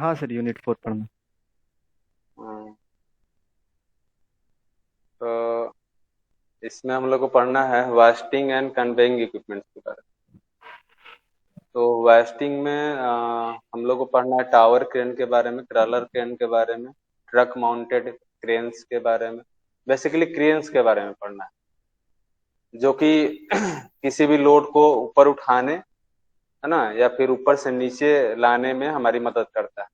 हाँ sir, unit 4 पढ़ना। हाँ, तो इसमें हम लोग को पढ़ना है वास्टिंग एंड कन्वेइंग इक्विपमेंट्स के बारे में। तो वास्टिंग में हम लोग को पढ़ना है टावर क्रेन के बारे में, क्रॉलर क्रेन के बारे में, ट्रक माउंटेड क्रेन्स के बारे में, बेसिकली क्रेन्स के बारे में पढ़ना है, जो कि किसी भी लोड को ऊपर उठाने, है ना, या फिर ऊपर से नीचे लाने में हमारी मदद करता है।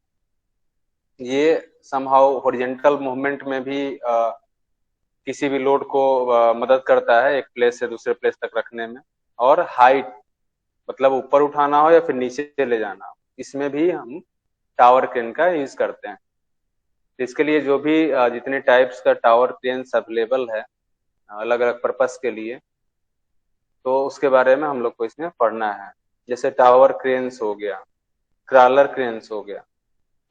ये समहाउ हॉरिजेंटल मूवमेंट में भी किसी भी लोड को मदद करता है एक प्लेस से दूसरे प्लेस तक रखने में। और हाइट, मतलब ऊपर उठाना हो या फिर नीचे ले जाना हो, इसमें भी हम टावर क्रेन का यूज करते हैं। तो इसके लिए जो भी जितने टाइप्स का टावर क्रेन्स अवेलेबल है अलग अलग पर्पस के लिए, तो उसके बारे में हम लोग को इसमें पढ़ना है। जैसे टावर क्रेन्स हो गया, क्रॉलर क्रेन्स हो गया,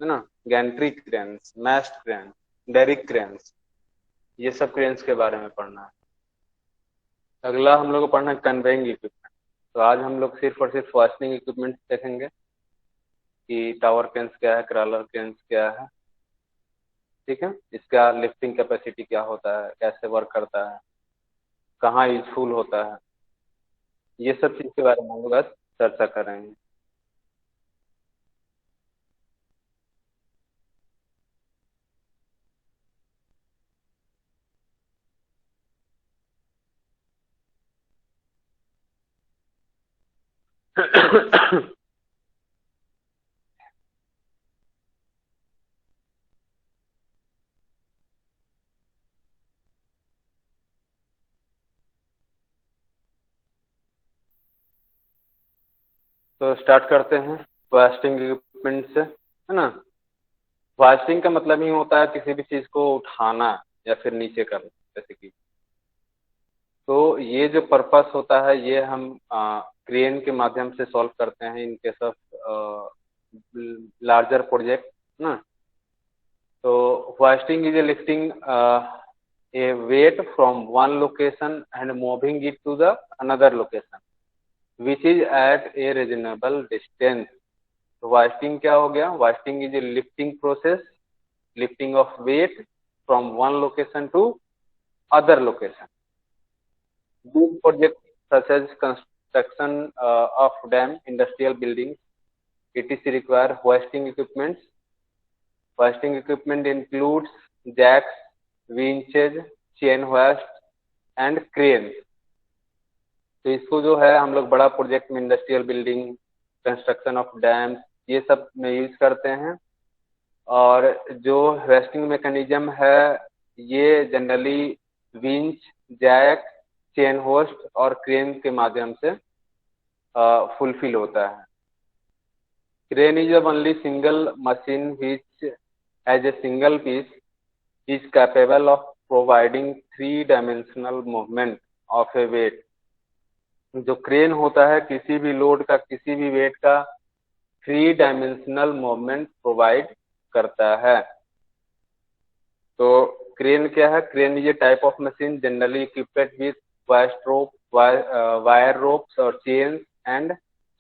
है ना, gantry cranes, mast crane, derrick cranes, ये सब क्रेन्स के बारे में पढ़ना है। अगला हम लोग को पढ़ना है कन्वेइंग इक्विपमेंट। तो आज हम लोग सिर्फ और सिर्फ फास्टनिंग इक्विपमेंट देखेंगे कि टावर क्रेन्स क्या है, क्रॉलर क्रेन्स क्या है। ठीक है, इसका लिफ्टिंग कैपेसिटी क्या होता है, कैसे वर्क करता है, कहाँ यूजफुल होता है, ये सब चीज के बारे में हम लोग आज चर्चा करेंगे। तो स्टार्ट करते हैं फास्टिंग इक्विपमेंट से, है ना। फास्टिंग का मतलब ही होता है किसी भी चीज को उठाना या फिर नीचे करना, जैसे कि। तो ये जो पर्पस होता है ये हम क्रेन के माध्यम से सॉल्व करते हैं in case of larger project ना। तो hoisting is a lifting a weight from one location and moving it to the another location which is at a reasonable distance. तो hoisting क्या हो गया? Hoisting is a lifting process, lifting of weight from one location to other location. Big projects such as construction of dam, industrial buildings, etc. require hoisting equipments. Hoisting equipment includes jacks, winches, chain hoist and crane। तो इसको जो है हम लोग बड़ा project में, industrial building, construction of dams, ये सब में यूज करते हैं। और जो होस्टिंग मैकेनिज्म है ये generally winch, jack, chain hoist और क्रेन के माध्यम से फुलफिल होता है। Crane is only single machine which as a single piece is capable of providing three-dimensional movement of a weight। जो क्रेन होता है किसी भी लोड का, किसी भी वेट का थ्री डायमेंशनल मूवमेंट प्रोवाइड करता है। तो क्रेन क्या है? Crane is a type of machine generally equipped with vast rope, wire ropes और chains and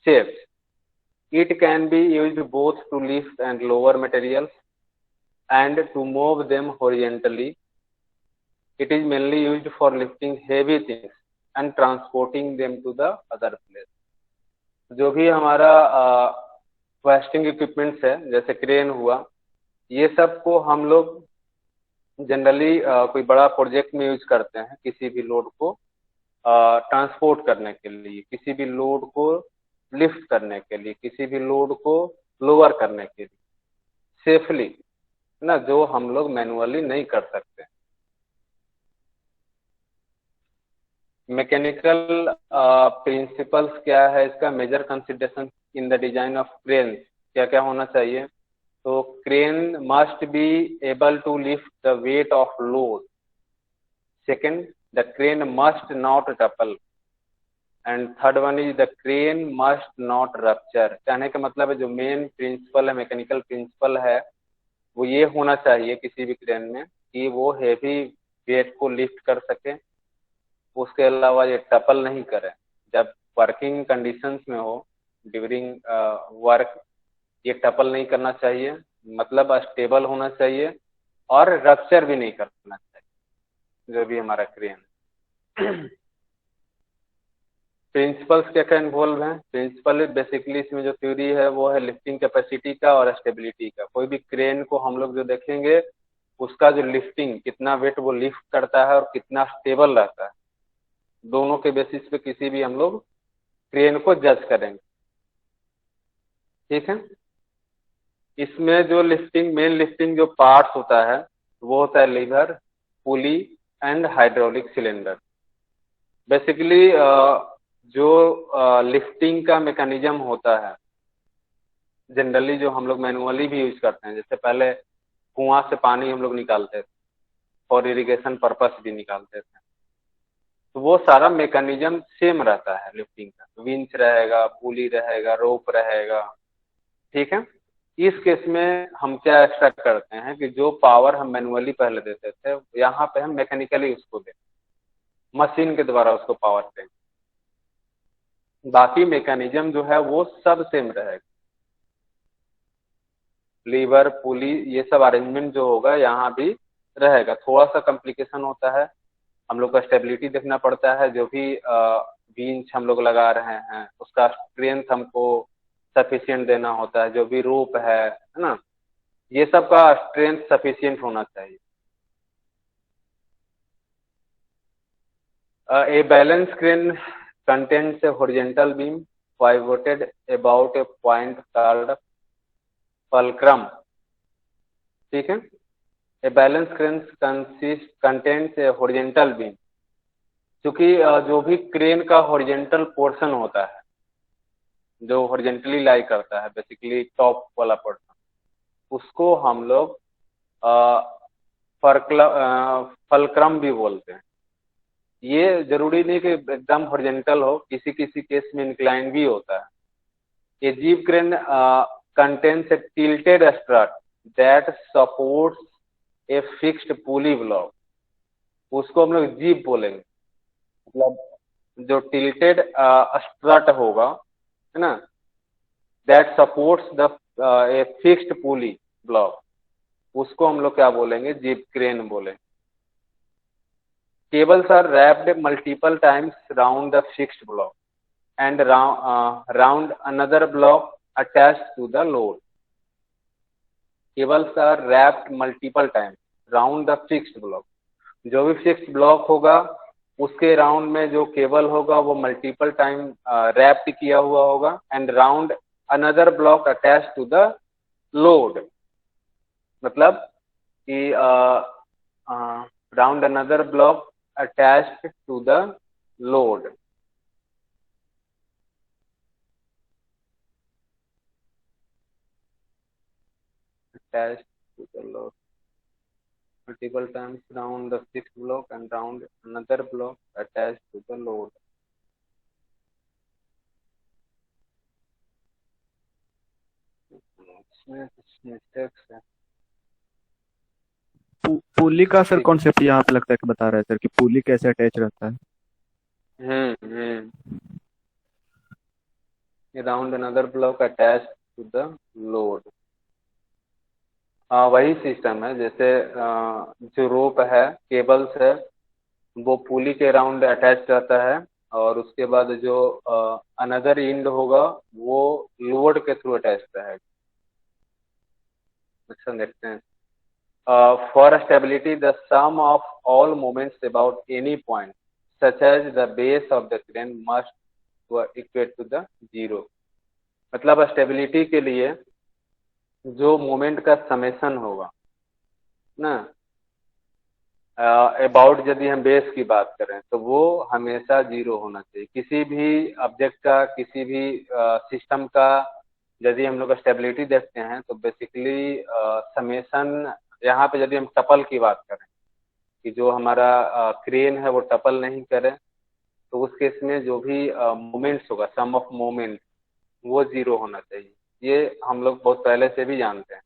shapes। It can be used both to lift and lower materials and to move them horizontally। It is mainly used for lifting heavy things and transporting them to the other place। जो भी हमारा wasting equipments है जैसे crane हुआ, ये सब को हम लोग जनरली कोई बड़ा प्रोजेक्ट में यूज करते हैं किसी भी लोड को ट्रांसपोर्ट करने के लिए, किसी भी लोड को लिफ्ट करने के लिए, किसी भी लोड को लोअर करने के लिए सेफली, ना, जो हम लोग मैनुअली नहीं कर सकते। मैकेनिकल प्रिंसिपल्स क्या है इसका? Major consideration in the design of crane क्या क्या होना चाहिए? तो crane must be able to lift the weight of load. Second, the crane must not topple. And third one is the crane must not rupture. कहने का मतलब है जो मेन प्रिंसिपल है, मैकेनिकल प्रिंसिपल है, वो ये होना चाहिए किसी भी क्रेन में कि वो हेवी वेट को लिफ्ट कर सके, उसके अलावा ये टपल नहीं करे जब वर्किंग कंडीशंस में हो, ड्यूरिंग वर्क, ये टपल नहीं करना चाहिए, मतलब स्टेबल होना चाहिए, और रप्चर भी नहीं करना चाहिए जो भी हमारा क्रेन है। प्रिंसिपल्स क्या क्या इन्वॉल्व हैं? प्रिंसिपल बेसिकली इसमें जो थ्योरी है वो है लिफ्टिंग कैपेसिटी का और स्टेबिलिटी का। कोई भी क्रेन को हम लोग जो देखेंगे उसका जो लिफ्टिंग, कितना वेट वो लिफ्ट करता है और कितना स्टेबल रहता है, दोनों के बेसिस पे किसी भी हम लोग क्रेन को जज करेंगे। ठीक है। इसमें जो लिफ्टिंग, मेन लिफ्टिंग जो पार्ट्स होता है वो होता है lever, pulley and hydraulic cylinder. Basically जो लिफ्टिंग का मैकेनिज्म होता है जनरली जो हम लोग मैनुअली भी यूज करते हैं, जैसे पहले कुआं से पानी हम लोग निकालते थे और इरिगेशन पर्पस भी निकालते थे, तो वो सारा मैकेनिज्म सेम रहता है लिफ्टिंग का। विंच रहेगा, पुली रहेगा, रोप रहेगा। ठीक है। इस केस में हम क्या एक्सट्रैक्ट करते हैं कि जो पावर हम मैनुअली पहले देते थे यहाँ पे हम मैकेनिकली उसको दें, मशीन के द्वारा उसको पावर दें। बाकी मैकेनिज्म जो है वो सब सेम रहेगा। लीवर, पुली, ये सब अरेंजमेंट जो होगा यहाँ भी रहेगा। थोड़ा सा कॉम्प्लिकेशन होता है, हम लोग को स्टेबिलिटी देखना पड़ता है। जो भी बींच हम लोग लगा रहे हैं उसका स्ट्रेंथ हमको सफिशियंट देना होता है। जो भी रोप है ना, ये सब का स्ट्रेंथ सफिशियंट होना चाहिए। A balance crane contains a horizontal beam pivoted about a point called fulcrum. ठीक है। A balance crane contains a horizontal beam, क्योंकि जो भी क्रेन का हॉरिजेंटल पोर्शन होता है, जो हॉरिजेंटली लाई करता है, बेसिकली टॉप वाला पोर्शन, उसको हम लोग फलक्रम भी बोलते हैं। ये जरूरी नहीं कि एकदम हॉरिजेंटल हो, किसी किसी केस में इंक्लाइन भी होता है। ये जीव crane contains A tilted strut that supports a fixed pulley block, उसको हम लोग जीव बोलेंगे। मतलब जो टिल्टेड स्ट्रट होगा, है ना, that supports the a fixed pulley block, उसको हम लोग क्या बोलेंगे? जीव क्रेन बोलेंगे। Cables are wrapped multiple times round the fixed block and round another block attached to the load. Cables are wrapped multiple times round the fixed block. जो भी fixed block होगा उसके राउंड में जो केबल होगा वो multiple time wrapped किया हुआ होगा, and round another block attach to the load. मतलब कि round another block attached to the load. Attached to the load multiple times round the fixed block and round another block attached to the load. इसमें कुछ mistakes है। पुली का sir concept यहाँ पे लगता है कि बता रहे हैं सर कि पुली कैसे अटैच रहता है। Round another block attach to the load. वही सिस्टम है, जैसे जो रोप है, केबल्स है, वो पुली के राउंड अटैच रहता है, और उसके बाद जो अनदर इंड होगा वो लोड के थ्रू अटैच रहेगा। अच्छा, देखते हैं। For stability, the sum of all moments about any point, such as the base of the crane, must equate to the zero. मतलब स्टेबिलिटी के लिए जो मोमेंट का समेशन होगा ना, अबाउट यदि हम बेस की बात करें तो वो हमेशा जीरो होना चाहिए। किसी भी ऑब्जेक्ट का, किसी भी सिस्टम का यदि हम लोग स्टेबिलिटी देखते हैं तो बेसिकली समेशन, यहाँ पे यदि हम टपल की बात करें कि जो हमारा क्रेन है वो टपल नहीं करे, तो उस केस में जो भी मोमेंट्स होगा, सम ऑफ मोमेंट, वो जीरो होना चाहिए। ये हम लोग बहुत पहले से भी जानते हैं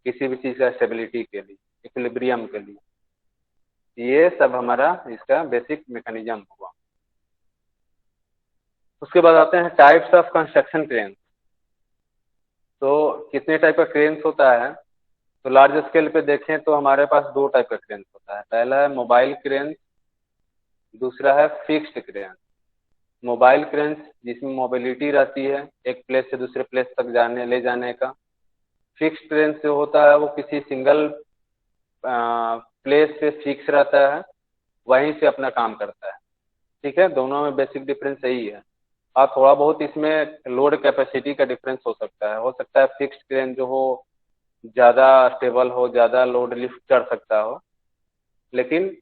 किसी भी चीज़ का स्टेबिलिटी के लिए, इक्विलिब्रियम के लिए। ये सब हमारा इसका बेसिक मैकेनिज्म हुआ। उसके बाद आते हैं टाइप्स ऑफ कंस्ट्रक्शन क्रेन। तो कितने टाइप का क्रेन्स होता है? तो लार्ज स्केल पे देखें तो हमारे पास दो टाइप का क्रेन्स होता है। पहला है मोबाइल क्रेन, दूसरा है फिक्स्ड क्रेन। मोबाइल क्रेन्स जिसमें मोबिलिटी रहती है एक प्लेस से दूसरे प्लेस तक जाने ले जाने का। फिक्स्ड क्रेन जो होता है वो किसी सिंगल प्लेस पे फिक्स रहता है, वहीं से अपना काम करता है। ठीक है, दोनों में बेसिक डिफरेंस यही है। हाँ, थोड़ा बहुत इसमें लोड कैपेसिटी का डिफरेंस हो सकता है फिक्स्ड क्रेन जो हो ज़्यादा स्टेबल हो, ज़्यादा लोड लिफ्ट कर सकता हो। लेकिन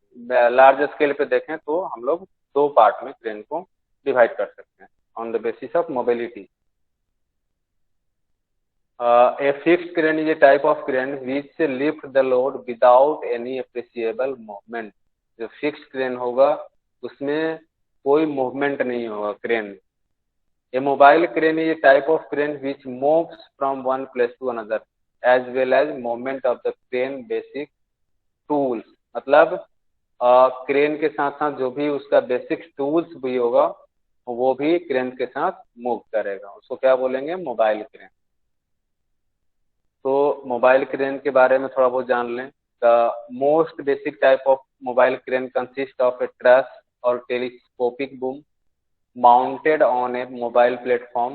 लार्ज स्केल पे देखें तो हम लोग दो पार्ट में क्रेन को डिवाइड कर सकते हैं on the basis of mobility. A fixed crane is a type of crane which lift the load without any appreciable movement। जो फिक्स्ड क्रेन होगा उसमें कोई मूवमेंट नहीं होगा क्रेन में। A mobile crane is a type of crane which moves from one place to another as well as movement of the crane basic tools। मतलब crane के साथ साथ जो भी उसका बेसिक टूल्स भी होगा वो भी क्रेन के साथ मूव करेगा, उसको क्या बोलेंगे? Mobile crane. तो मोबाइल क्रेन के बारे में थोड़ा बहुत जान लें। The most basic type of mobile crane consist of a truss और telescopic boom mounted on a mobile platform,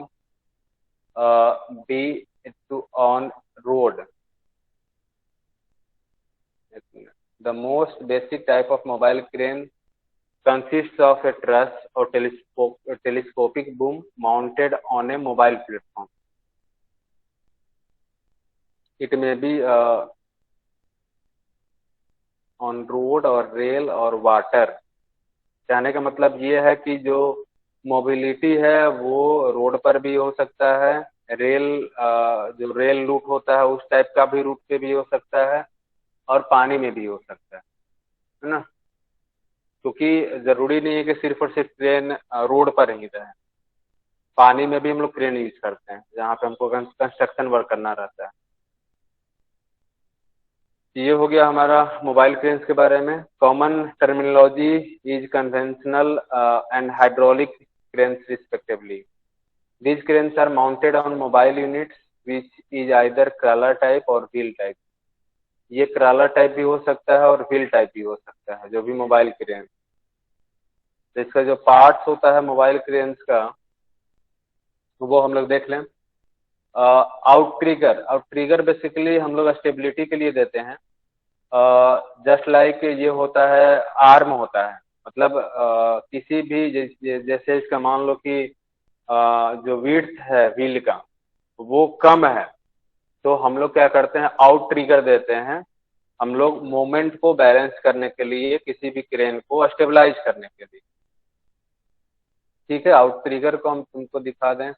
be it on road। The most basic type of mobile crane consists of a truss or telescopic boom mounted on a mobile platform। It may be on road or rail or water। कहने का मतलब ये है कि जो mobility है वो road पर भी हो सकता है, रेल जो रेल रूट होता है उस टाइप का भी रूट पे भी हो सकता है, और पानी में भी हो सकता है ना। क्योंकि जरूरी नहीं है कि सिर्फ और सिर्फ ट्रेन रोड पर ही रहे, पानी में भी हम लोग क्रेन यूज करते हैं जहाँ पे हमको कंस्ट्रक्शन वर्क करना रहता है। ये हो गया हमारा मोबाइल क्रेन्स के बारे में। Common terminology is conventional and hydraulic cranes respectively. These cranes are mounted on mobile units which is either crawler type और wheel type। ये crawler टाइप भी हो सकता है और wheel टाइप भी हो सकता है जो भी मोबाइल क्रेन। तो इसका जो पार्ट्स होता है मोबाइल क्रेन्स का वो हम लोग देख लें। आउट ट्रिगर बेसिकली हम लोग स्टेबिलिटी के लिए देते हैं। जस्ट लाइक ये होता है आर्म होता है, मतलब किसी भी जैसे इसका मान लो कि जो विड्थ है व्हील का वो कम है, तो हम लोग क्या करते हैं? आउट ट्रिगर देते हैं। हम लोग मोमेंट को बैलेंस करने के लिए, किसी भी क्रेन को स्टेबलाइज करने के लिए। ठीक है, आउट ट्रिगर को हम तुमको दिखा दें।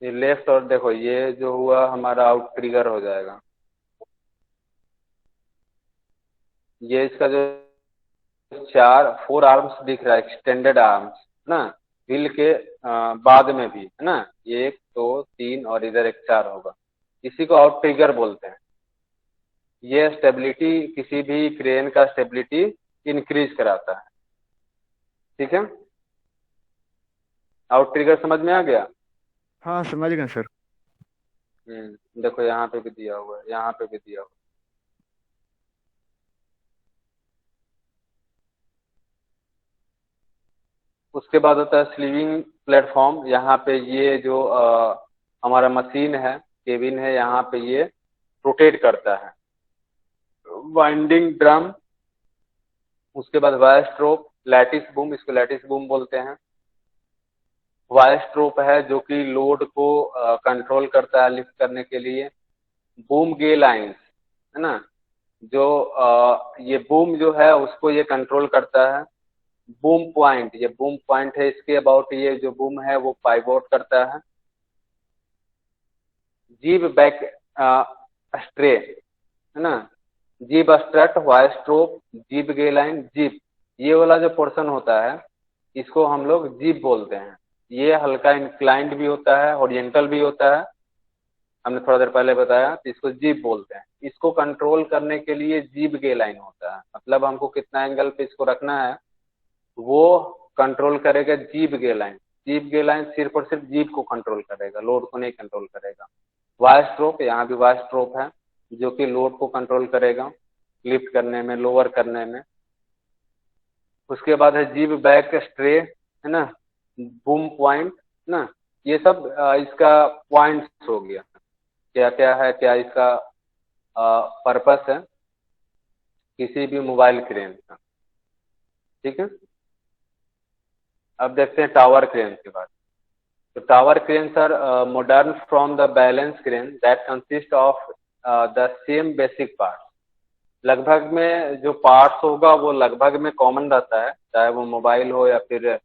ये लेफ्ट, और देखो ये जो हुआ हमारा आउट ट्रिगर हो जाएगा। ये इसका जो चार फोर आर्म्स दिख रहा है, एक्सटेंडेड आर्म्स ना, व्हील के बाद में भी है ना, एक दो तीन और इधर एक चार होगा, इसी को आउट ट्रिगर बोलते हैं। ये स्टेबिलिटी, किसी भी क्रेन का स्टेबिलिटी इंक्रीज कराता है। ठीक है, आउट ट्रिगर समझ में आ गया? हाँ समझ गए सर। देखो यहाँ पे भी दिया हुआ है, यहाँ पे भी दिया हुआ है। उसके बाद होता है स्लीविंग प्लेटफॉर्म। यहाँ पे ये जो हमारा मशीन है, केबिन है, यहाँ पे ये रोटेट करता है। वाइंडिंग ड्रम, उसके बाद वायस्ट्रोप, लैटिस बूम, इसको लैटिस बूम बोलते हैं। वायस्ट्रोप है जो कि लोड को कंट्रोल करता है लिफ्ट करने के लिए। बूम गे लाइंस है ना, जो ये बूम जो है उसको ये कंट्रोल करता है। बूम पॉइंट, ये बूम पॉइंट है, इसके अबाउट ये जो बूम है वो पाइवोट करता है। जीब बैक स्ट्रे है ना, जीब स्ट्रट, वायस्ट्रोप, जीब गे लाइन, जीब, ये वाला जो पोर्शन होता है इसको हम लोग जीब बोलते हैं। ये हल्का इंक्लाइंड भी होता है, हॉरिजेंटल भी होता है, हमने थोड़ा देर पहले बताया, तो इसको जीब बोलते हैं। इसको कंट्रोल करने के लिए जीब गे लाइन होता है, मतलब हमको कितना एंगल पे इसको रखना है वो कंट्रोल करेगा जीब गे लाइन। जीब गे लाइन सिर्फ और सिर्फ जीब को कंट्रोल करेगा, लोड को नहीं कंट्रोल करेगा। वायर स्ट्रोप, यहाँ भी वायर स्ट्रोप है जो कि लोड को कंट्रोल करेगा लिफ्ट करने में, लोअर करने में। उसके बाद है जीब बैक स्ट्रे, है ना, बूम पॉइंट ना, ये सब इसका पॉइंट्स हो गया। क्या क्या है, क्या इसका पर्पस है किसी भी मोबाइल क्रेन का। ठीक है, अब देखते हैं टावर क्रेन के बाद। तो tower cranes are modern from the balance crane that consist of the same basic parts। लगभग में जो पार्ट्स होगा वो लगभग में कॉमन रहता है, चाहे वो मोबाइल हो या फिर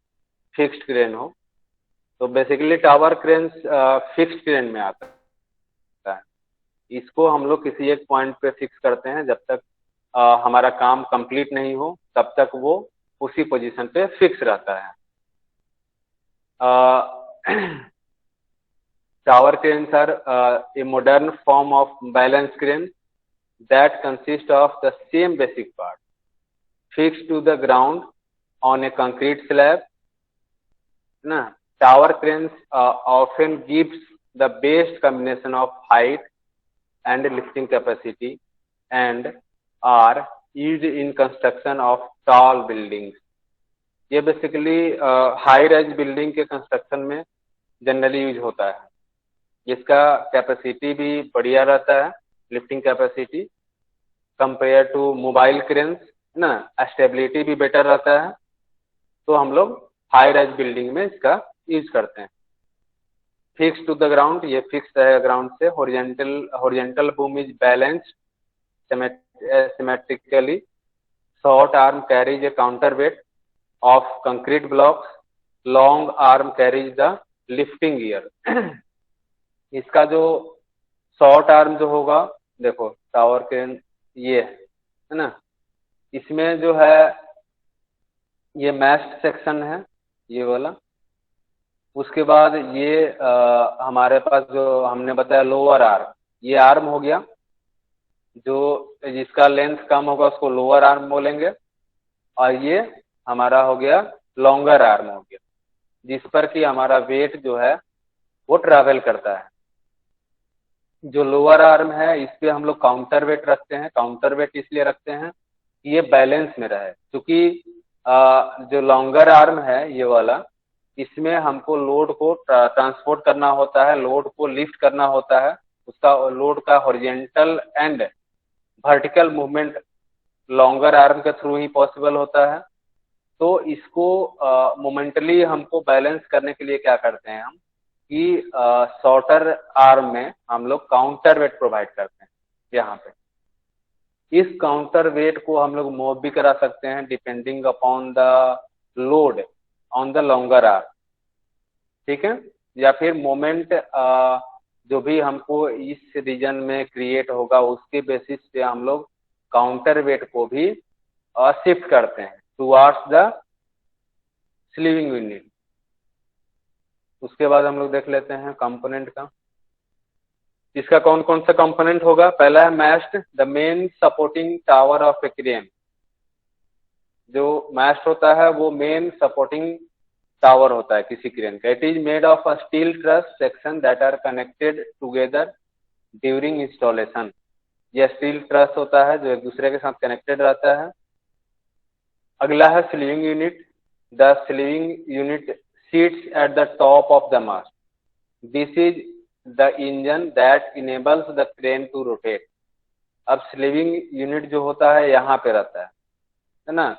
फिक्स्ड क्रेन हो। तो basically tower cranes fixed crane में आता है। इसको हम लोग किसी एक पॉइंट पे फिक्स करते हैं, जब तक हमारा काम कंप्लीट नहीं हो तब तक वो उसी पोजीशन पे फिक्स रहता है। Tower cranes are a modern form of balance crane that consist of the same basic part fixed to the ground on a concrete slab. Na, tower cranes often gives the best combination of height and lifting capacity and are used in construction of tall buildings। ये basically high rise building के construction में generally use होता है। इसका capacity भी बढ़िया रहता है, lifting capacity compare to mobile cranes ना, स्टेबिलिटी भी बेटर रहता है। तो हम लोग हाई राइज बिल्डिंग में इसका यूज करते हैं। फिक्स टू द ग्राउंड, ये फिक्स रहेगा ग्राउंड से। Horizontal boom is balanced symmetrically. Short arm carries A counter wait of concrete blocks, long arm carries the lifting gear। इसका जो शॉर्ट आर्म जो होगा, देखो टावर के ये है ना, इसमें जो है ये मैस्ट सेक्शन है ये वाला। उसके बाद ये हमारे पास जो हमने बताया लोअर आर्म, ये आर्म हो गया। जो जिसका लेंथ कम होगा उसको लोअर आर्म बोलेंगे, और ये हमारा हो गया लॉन्गर आर्म हो गया, जिस पर कि हमारा वेट जो है वो ट्रैवल करता है। जो लोअर आर्म है इस पे हम लोग काउंटर वेट रखते हैं। काउंटर वेट इसलिए रखते हैं कि ये बैलेंस में रहे, क्योंकि जो लॉन्गर आर्म है ये वाला, इसमें हमको लोड को ट्रांसपोर्ट करना होता है, लोड को लिफ्ट करना होता है। उसका लोड का horizontal and vertical movement longer arm के थ्रू ही पॉसिबल होता है। तो इसको मोमेंटली हमको बैलेंस करने के लिए क्या करते हैं हम कि शॉर्टर आर्म में हम लोग काउंटर वेट प्रोवाइड करते हैं। यहाँ पे इस काउंटर वेट को हम लोग मूव भी करा सकते हैं depending upon the load on the longer arm. ठीक है, या फिर मोमेंट जो भी हमको इस रीजन में क्रिएट होगा उसके बेसिस पे हम लोग काउंटर वेट को भी शिफ्ट करते हैं टुवार्ड्स द स्लीविंग यूनिट। उसके बाद हम लोग देख लेते हैं कंपोनेंट का। इसका कौन कौन सा कंपोनेंट होगा। पहला है moist, the main supporting tower of A crane. जो मैस्ट होता है वो मेन सपोर्टिंग टावर होता है किसी क्रेन का। It is made of a steel truss section that are connected together during installation. यह स्टील ट्रस होता है जो एक दूसरे के साथ कनेक्टेड रहता है। अगला है slewing unit. The slewing unit seats at the top of the mast. This is the engine that enables the crane to rotate. अब स्लीविंग यूनिट जो होता है यहाँ पे रहता है ना,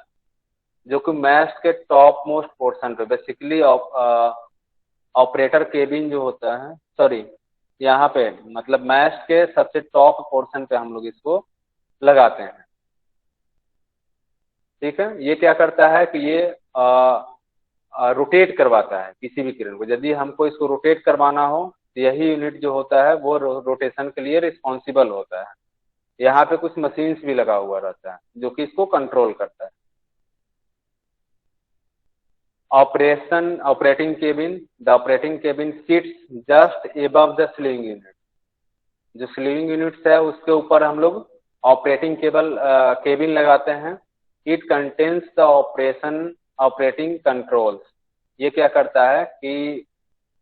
जो कि मैस्ट के टॉप मोस्ट पोर्शन पे बेसिकली ऑपरेटर केबिन जो होता है, सॉरी यहाँ पे मतलब मैस्ट के सबसे टॉप पोर्शन पे हम लोग इसको लगाते हैं। ठीक है, ये क्या करता है कि ये रोटेट करवाता है किसी भी क्रेन को। यदि हमको इसको रोटेट करवाना हो तो यही यूनिट जो होता है वो रोटेशन के लिए रिस्पॉन्सिबल होता है। यहाँ पे कुछ मशीन्स भी लगा हुआ रहता है जो कि इसको कंट्रोल करता है। operating cabin, the operating cabin sits just above the sleeving unit. जो स्लीविंग यूनिट्स है उसके ऊपर हम लोग ऑपरेटिंग केबिन लगाते हैं. It contains the operating controls. ये क्या करता है कि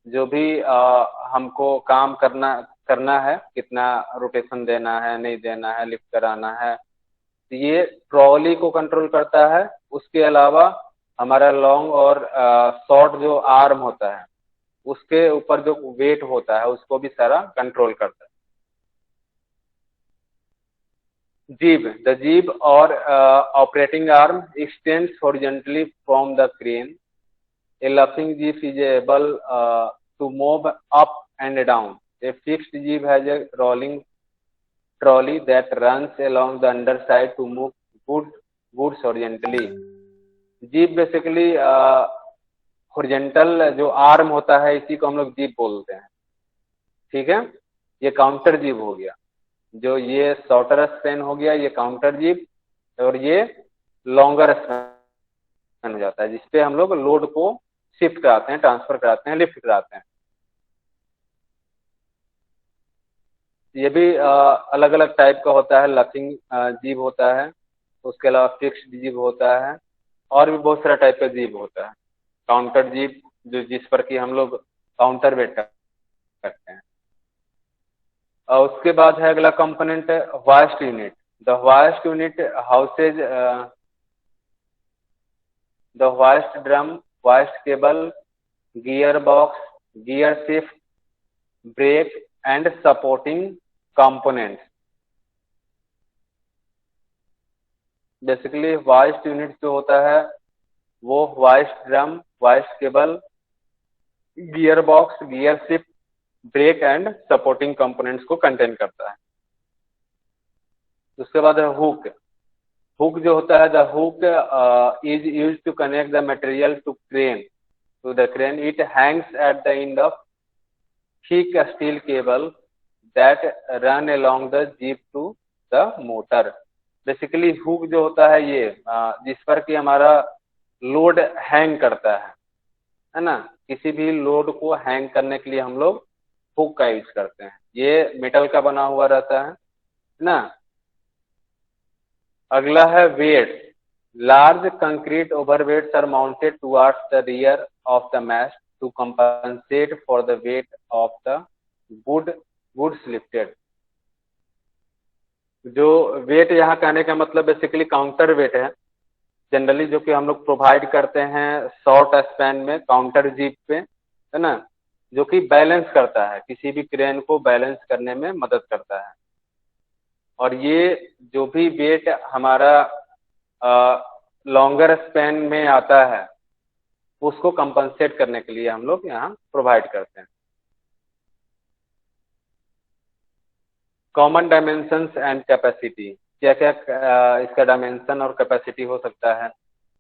जो भी हमको काम करना है, कितना रोटेशन देना है, नहीं देना है, लिफ्ट कराना है, ये ट्रॉली को कंट्रोल करता है. उसके अलावा हमारा लॉन्ग और शॉर्ट जो आर्म होता है उसके ऊपर जो वेट होता है उसको भी सारा कंट्रोल करता है. Jib. The jib or operating arm extends horizontally from the crane. A luffing jib is able to move up and down. A fixed jib has a rolling trolley that runs along the underside to move goods horizontally. Jib basically horizontal जो arm होता है इसी को हम लोग jeep बोलते हैं. ठीक है, ये काउंटर जीप हो गया. जो ये शॉर्टर स्पैन हो गया ये काउंटर जीप, और ये लॉन्गर स्पैन हो जाता है जिसपे हम लोग लोड को शिफ्ट कराते हैं, ट्रांसफर कराते हैं, लिफ्ट कराते हैं. ये भी अलग अलग टाइप का होता है. लफिंग जीप होता है, उसके अलावा फिक्स्ड जीप होता है, और भी बहुत सारा टाइप का जीप होता है. काउंटर जीप जो जिस पर कि हम लोग काउंटर वेट करते हैं. और उसके बाद है अगला कंपोनेंट है vast unit. The vast unit houses the vast drum, vast cable, gear box, gear shift, brake and supporting components. Basically vast unit जो होता है वो vast drum, vast cable, gear box, gear shift, brake and supporting components को contain करता है. उसके बाद है हुक. हुक जो होता है, the hook is use to connect the material to the crane. It hangs at the end of thick steel cable that run along the jib to the motor. Basically hook जो होता है ये जिस पर कि हमारा लोड हैंग करता है ना. किसी भी लोड को हैंग करने के लिए हम लोग हुक का यूज करते हैं. ये मेटल का बना हुआ रहता है ना. अगला है weight. Large concrete overweights are mounted towards the rear of the mast to compensate for the weight of the goods lifted. जो वेट यहाँ कहने का मतलब बेसिकली काउंटर वेट है जनरली, जो कि हम लोग प्रोवाइड करते हैं शॉर्ट स्पैन में काउंटर जीप पे, है ना, जो कि बैलेंस करता है, किसी भी क्रेन को बैलेंस करने में मदद करता है. और ये जो भी वेट हमारा लॉन्गर स्पैन में आता है उसको कंपनसेट करने के लिए हम लोग यहाँ प्रोवाइड करते हैं. Common dimensions and capacity. क्या क्या इसका डायमेंशन और कैपेसिटी हो सकता है.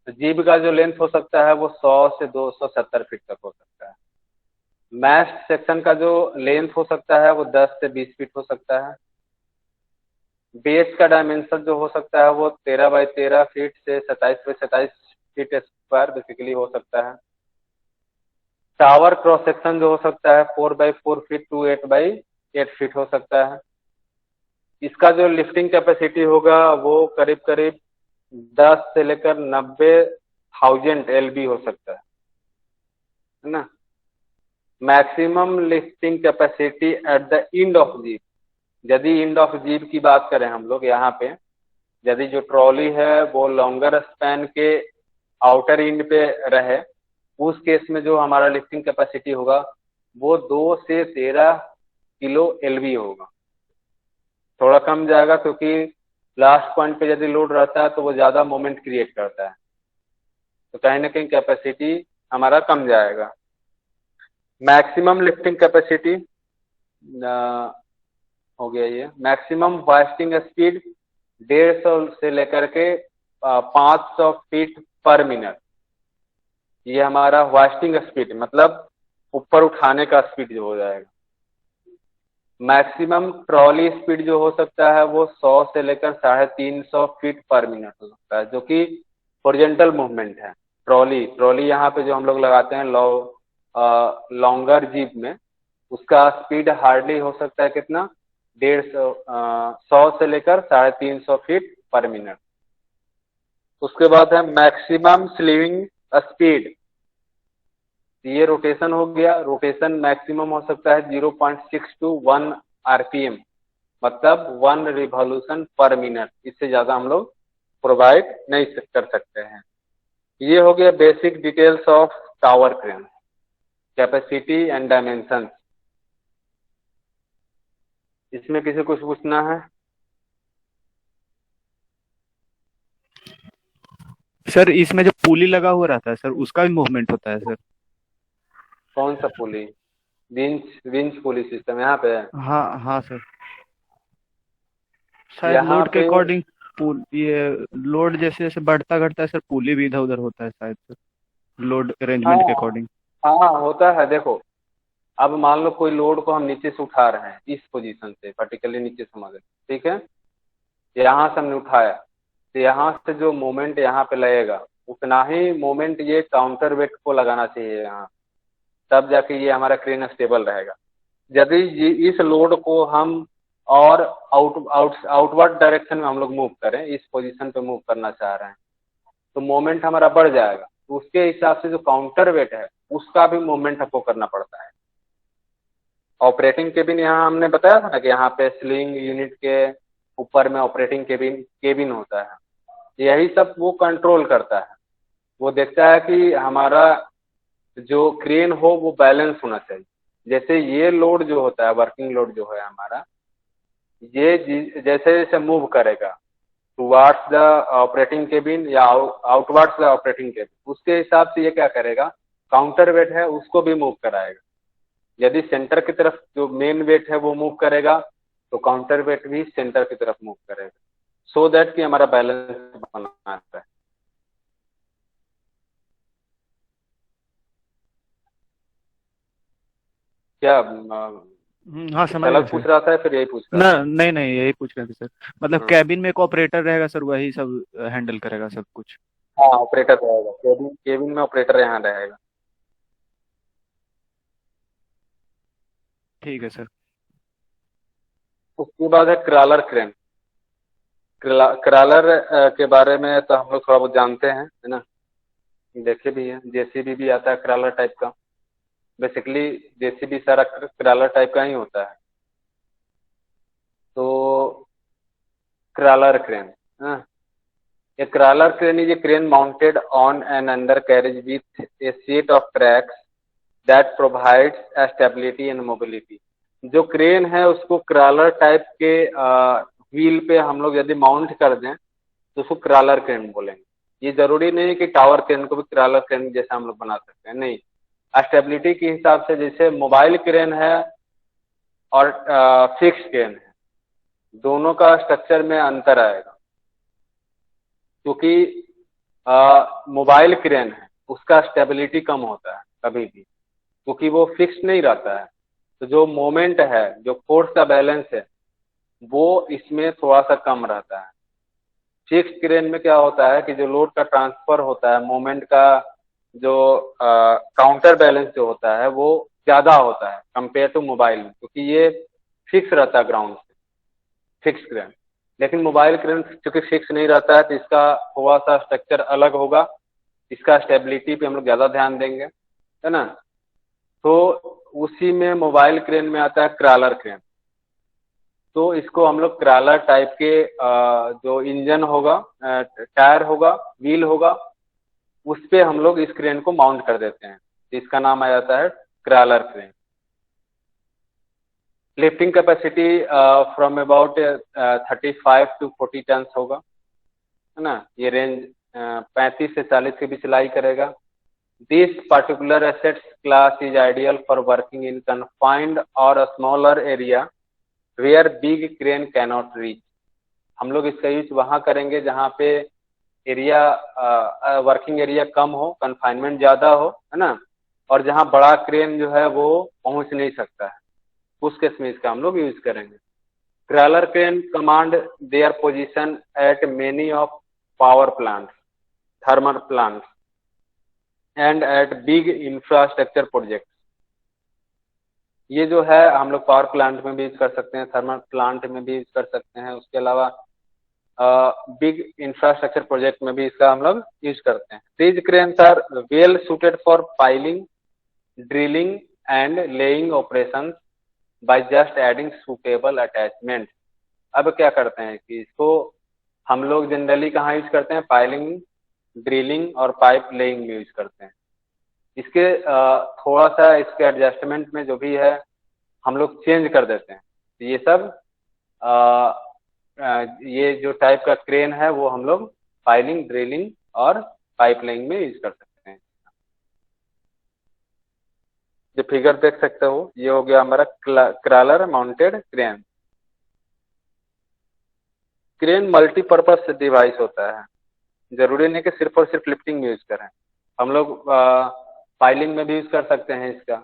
तो जीप का जो लेंथ हो सकता है वो 100 से 270 फीट तक हो सकता है. मैस्ट सेक्शन का जो लेंथ हो सकता है वो 10 से 20 फीट हो सकता है. बेस का डायमेंशन जो हो सकता है वो 13 बाई 13 फीट से 27 बाई 27 फीट स्क्वायर बेसिकली हो सकता है. टावर क्रॉस सेक्शन जो हो सकता है 4 by 4 feet to 8 by 8 feet हो सकता है. इसका जो लिफ्टिंग कैपेसिटी होगा वो करीब करीब 10 से लेकर 90,000 LB हो सकता है ना. Maximum lifting capacity eight the end of jeep. यदि एंड ऑफ जीप की बात करें हम लोग यहाँ पे, यदि जो ट्रॉली है वो लॉन्गर स्पैन के आउटर एंड पे रहे, उस केस में जो हमारा लिफ्टिंग कैपेसिटी होगा वो 2 से 13 किलो LB होगा. थोड़ा कम जाएगा क्योंकि लास्ट पॉइंट पे यदि लोड रहता है तो वो ज्यादा मोमेंट क्रिएट करता है, तो कहीं ना कहीं कैपेसिटी हमारा कम जाएगा. मैक्सिमम लिफ्टिंग कैपेसिटी हो गया ये. मैक्सिमम वास्टिंग स्पीड 150 से लेकर के 500 फीट पर मिनट. ये हमारा वास्टिंग स्पीड मतलब ऊपर उठाने का स्पीड जो हो जाएगा. मैक्सिमम ट्रॉली स्पीड जो हो सकता है वो 100 से लेकर 350 फीट पर मिनट हो सकता है, जो कि हॉरिजॉन्टल मूवमेंट है. ट्रॉली ट्रॉली यहाँ पे जो हम लोग लगाते हैं लॉन्गर जीप में, उसका स्पीड हार्डली हो सकता है कितना, 150 से लेकर 350 फीट पर मिनट। उसके बाद है मैक्सिमम स्लीविंग स्पीड, ये रोटेशन हो गया। रोटेशन मैक्सिमम हो सकता है 0.6 to 1 आरपीएम, मतलब 1 रिवॉल्यूशन पर मिनट, इससे ज्यादा हम लोग प्रोवाइड नहीं कर सकते हैं। ये हो गया basic details of tower crane, capacity and dimension. इसमें किसी कुछ पूछना है? सर इसमें जो पुली लगा हुआ रहता है सर, उसका भी मूवमेंट होता है सर? कौन सा पुली? विंच विंच पुली सिस्टम यहाँ पे है? हाँ हाँ सर, शायद यहाँ लोड के पे अकॉर्डिंग पुल, ये लोड जैसे जैसे बढ़ता घटता है सर, पुली भी इधर उधर होता है शायद सर, लोड अरेंजमेंट के हाँ अकॉर्डिंग। हाँ होता है। देखो, अब मान लो कोई लोड को हम नीचे से उठा रहे हैं, इस पोजीशन से पर्टिकुलरली नीचे समझ रहे, ठीक है, यहाँ से हमने उठाया, तो यहाँ से जो मोमेंट यहाँ पे लगेगा, उतना ही मोमेंट ये काउंटर वेट को लगाना चाहिए यहाँ, तब जाके ये हमारा क्रेन स्टेबल रहेगा। यदि इस लोड को हम और आउटवर्ड डायरेक्शन में हम लोग मूव करें, इस पोजीशन पे मूव करना चाह रहे हैं, तो मोमेंट हमारा बढ़ जाएगा। तो उसके हिसाब से जो काउंटर वेट है, उसका भी मूवमेंट हमको करना पड़ता है। ऑपरेटिंग केबिन यहाँ हमने बताया था ना कि यहाँ पे स्लिंग यूनिट के ऊपर में ऑपरेटिंग केबिन केबिन होता है, यही सब वो कंट्रोल करता है। वो देखता है कि हमारा जो क्रेन हो वो बैलेंस होना चाहिए। जैसे ये लोड जो होता है, वर्किंग लोड जो है हमारा, ये जैसे जैसे मूव करेगा टुवार्ड्स द ऑपरेटिंग केबिन या आउटवर्ड्स द ऑपरेटिंग केबिन, उसके हिसाब से ये क्या करेगा, काउंटर वेट है उसको भी मूव कराएगा। यदि सेंटर की तरफ जो मेन वेट है वो मूव करेगा, तो काउंटर वेट भी सेंटर की तरफ मूव करेगा, सो दैट कि हमारा बैलेंस बना रहता है। क्या हाँ कुछ समझ गए अलग सर। पूछ रहा था या फिर यही पूछ रहा ना था? नहीं नहीं, यही पूछ रहे थे सर। मतलब हाँ कैबिन में एक ऑपरेटर रहेगा सर, वही सब हैंडल करेगा सब कुछ? हाँ, ऑपरेटर रहेगा, केबिन केबिन में ऑपरेटर यहाँ रहेगा। ठीक है सर। उसके बाद है क्रॉलर क्रेन। क्रॉलर के बारे में तो हम लोग थोड़ा बहुत जानते हैं, है ना, देखे भी है। जेसीबी भी आता है क्रॉलर टाइप का, बेसिकली जेसीबी सारा क्रॉलर टाइप का ही होता है। तो क्रॉलर क्रेन, हाँ, a crawler crane is a crane mounted on an undercarriage with a set of tracks that provides stability and mobility। जो क्रेन है उसको क्रॉलर टाइप के व्हील पे हम लोग यदि माउंट कर दें तो उसको क्रॉलर क्रेन बोलेंगे। ये जरूरी नहीं है कि टावर क्रेन को भी क्रॉलर क्रेन जैसा हम लोग बना सकते हैं, नहीं। स्टेबिलिटी के हिसाब से जैसे मोबाइल क्रेन है और फिक्स क्रेन है, दोनों का स्ट्रक्चर में अंतर आएगा। क्योंकि मोबाइल क्रेन है उसका स्टेबिलिटी कम होता है कभी भी, क्योंकि वो फिक्स नहीं रहता है। तो जो मोमेंट है, जो फोर्स का बैलेंस है, वो इसमें थोड़ा सा कम रहता है। फिक्स क्रेन में क्या होता है कि जो लोड का ट्रांसफर होता है, मोमेंट का जो काउंटर बैलेंस जो होता है वो ज्यादा होता है कंपेयर टू मोबाइल में, क्योंकि ये फिक्स रहता है ग्राउंड से, फिक्स क्रेन। लेकिन मोबाइल क्रेन चूंकि फिक्स नहीं रहता है तो इसका थोड़ा सा स्ट्रक्चर अलग होगा, इसका स्टेबिलिटी पे हम लोग ज्यादा ध्यान देंगे, है ना। तो उसी में मोबाइल क्रेन में आता है क्रॉलर क्रेन। तो इसको हम लोग क्रॉलर टाइप के जो इंजन होगा, टायर होगा, व्हील होगा, उस पे हम लोग इस क्रेन को माउंट कर देते हैं, तो इसका नाम आ जाता है crawler crane. Lifting capacity from about 35 to 40 ton होगा, है ना। ये रेंज 35 से 40 के बीच लाई करेगा। This particular assets class is ideal for working in confined और smaller area where big crane cannot reach. हम लोग इसका यूज वहां करेंगे जहां पे एरिया, वर्किंग एरिया कम हो, कन्फाइनमेंट ज्यादा हो, है ना, और जहां बड़ा क्रेन जो है वो पहुंच नहीं सकता है, उस केस में इसका हम लोग यूज करेंगे। Crawler crane command their position eight many of power plants, thermal plants. and at big infrastructure projects. ये जो है हम लोग पावर प्लांट में भी यूज कर सकते हैं, थर्मल प्लांट में भी यूज कर सकते हैं, उसके अलावा बिग इंफ्रास्ट्रक्चर प्रोजेक्ट में भी इसका हम लोग यूज करते हैं. These cranes are well suited for piling, drilling and laying operations by just adding suitable attachments. अब क्या करते हैं कि इसको हम लोग जनरली कहाँ यूज करते हैं, पाइलिंग, ड्रिलिंग और पाइप लेइंग में यूज करते हैं. इसके थोड़ा सा इसके एडजस्टमेंट में जो भी है हम लोग चेंज कर देते हैं. ये सब ये जो टाइप का क्रेन है वो हम लोग पाइलिंग, ड्रिलिंग और पाइप लेइंग में यूज कर सकते हैं. जो फिगर देख सकते हो ये हो गया हमारा crawler mounted crane. Crane multipurpose device होता है, जरूरी नहीं कि सिर्फ और सिर्फ लिफ्टिंग में यूज करें. हम लोग पाइलिंग में भी यूज कर सकते हैं इसका,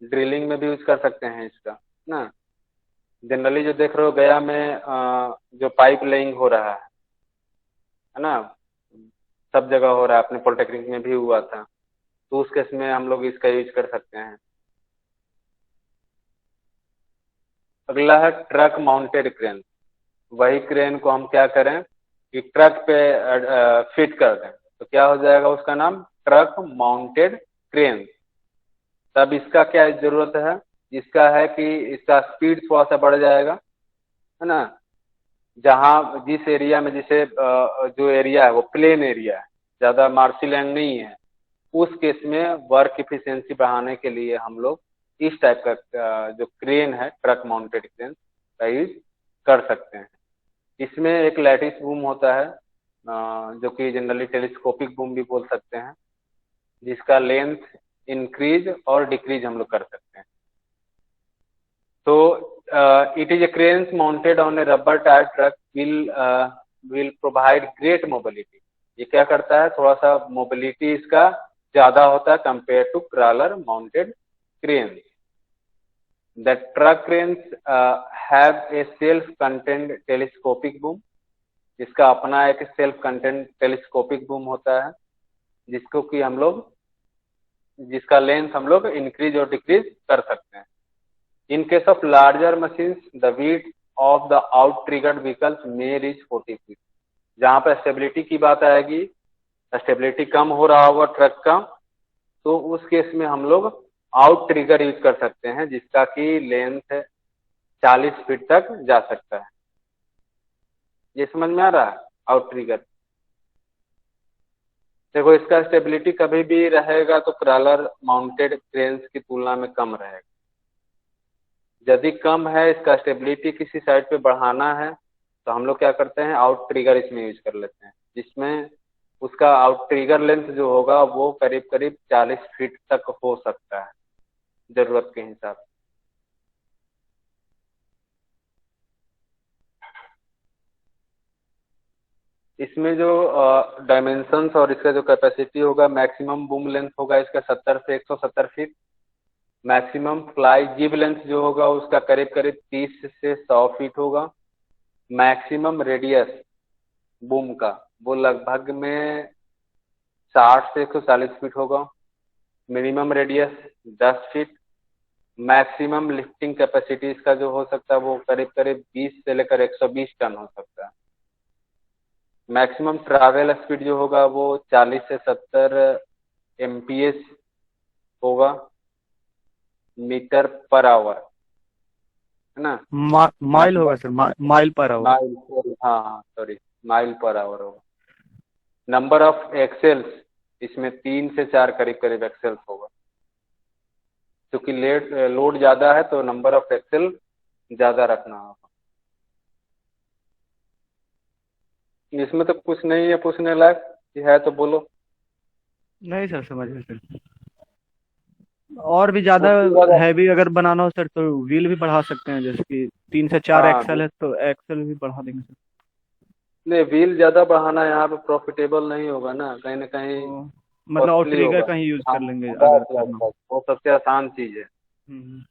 ड्रिलिंग में भी यूज कर सकते हैं इसका ना. जनरली जो देख रहे हो गया में जो पाइप लेइंग हो रहा है ना, सब जगह हो रहा है, अपने पॉलिटेक्निक में भी हुआ था, तो उस केस में हम लोग इसका यूज कर सकते हैं. अगला है ट्रक माउंटेड क्रेन. वही क्रेन को हम क्या करें कि ट्रक पे फिट कर दें, तो क्या हो जाएगा, उसका नाम ट्रक माउंटेड क्रेन. तब इसका क्या जरूरत है, इसका है कि इसका स्पीड थोड़ा सा बढ़ जाएगा, है ना. जहां जिस एरिया में जैसे जो एरिया है वो प्लेन एरिया है, ज्यादा मार्शी लैंड नहीं है, उस केस में वर्क इफिशियंसी बढ़ाने के लिए हम लोग इस टाइप का जो क्रेन है ट्रक माउंटेड क्रेन का यूज कर सकते हैं. इसमें एक लैटिस बूम होता है जो कि जनरली टेलीस्कोपिक बूम भी बोल सकते हैं, जिसका लेंथ इंक्रीज और डिक्रीज हम लोग कर सकते हैं. तो it is a crane mounted on A rubber tyre truck will provide great mobility. ये क्या करता है, थोड़ा सा मोबिलिटी इसका ज्यादा होता है compare to crawler mounted crane. The truck cranes have a self-contained telescopic boom. जिसका अपना एक सेल्फ कंटेंट टेलीस्कोपिक बूम होता है, जिसको कि हम लोग जिसका लेंथ हम लोग इंक्रीज और डिक्रीज कर सकते हैं. In case of larger machines the weight of the out triggered vehicles may reach 40 feet. जहां पर स्टेबिलिटी की बात आएगी, स्टेबिलिटी कम हो रहा होगा ट्रक का, तो उस केस में हम लोग आउट ट्रिगर यूज कर सकते हैं, जिसका कि लेंथ 40 फीट तक जा सकता है. ये समझ में आ रहा है आउट ट्रिगर. देखो इसका स्टेबिलिटी कभी भी रहेगा तो क्रॉलर माउंटेड क्रेन्स की तुलना में कम रहेगा. यदि कम है इसका स्टेबिलिटी, किसी साइड पे बढ़ाना है, तो हम लोग क्या करते हैं, आउट ट्रिगर इसमें यूज कर लेते हैं, जिसमें उसका आउट ट्रिगर लेंथ जो होगा वो करीब करीब 40 फीट तक हो सकता है जरूरत के हिसाब से. इसमें जो डायमेंशंस और इसका जो कैपेसिटी होगा, मैक्सिमम बूम लेंथ होगा इसका 70 से 170 फीट. मैक्सिमम फ्लाई जिब लेंथ जो होगा उसका करीब करीब 30 से 100 फीट होगा. मैक्सिमम रेडियस बूम का वो लगभग में 60 से 140 फीट होगा. Minimum radius 10 feet. Maximum lifting capacity इसका जो हो सकता है वो करीब करीब 20 से लेकर 120 टन हो सकता है. मैक्सिमम ट्रैवल स्पीड जो होगा वो 40 से 70 MPH होगा, मीटर पर आवर, है ना. माइल होगा sir, mile per hour. Mile, हाँ सॉरी, माइल पर आवर होगा. नंबर ऑफ एक्सेल्स इसमें 3 से 4 करीब करीब एक्सेल्स होगा, क्योंकि लोड ज्यादा है तो नंबर ऑफ एक्सेल ज्यादा रखना होगा. इसमें तो कुछ नहीं है पूछने लायक, है तो बोलो. नहीं सर, समझ गए सर. और भी ज्यादा हैवी अगर बनाना हो सर तो व्हील भी बढ़ा सकते हैं, जैसे कि 3 से 4 हाँ, एक्सल है तो एक्सल भी बढ़ा देंगे सर. नहीं, व्हील ज्यादा बढ़ाना यहाँ पे प्रॉफिटेबल नहीं होगा ना, कहीं ना कहीं तो मतलब आउट कॉस्टली ट्रिगर होगा. कहीं यूज कर लेंगे हाँ, अगर बस करना हो. वो सबसे आसान चीज है. हम्म.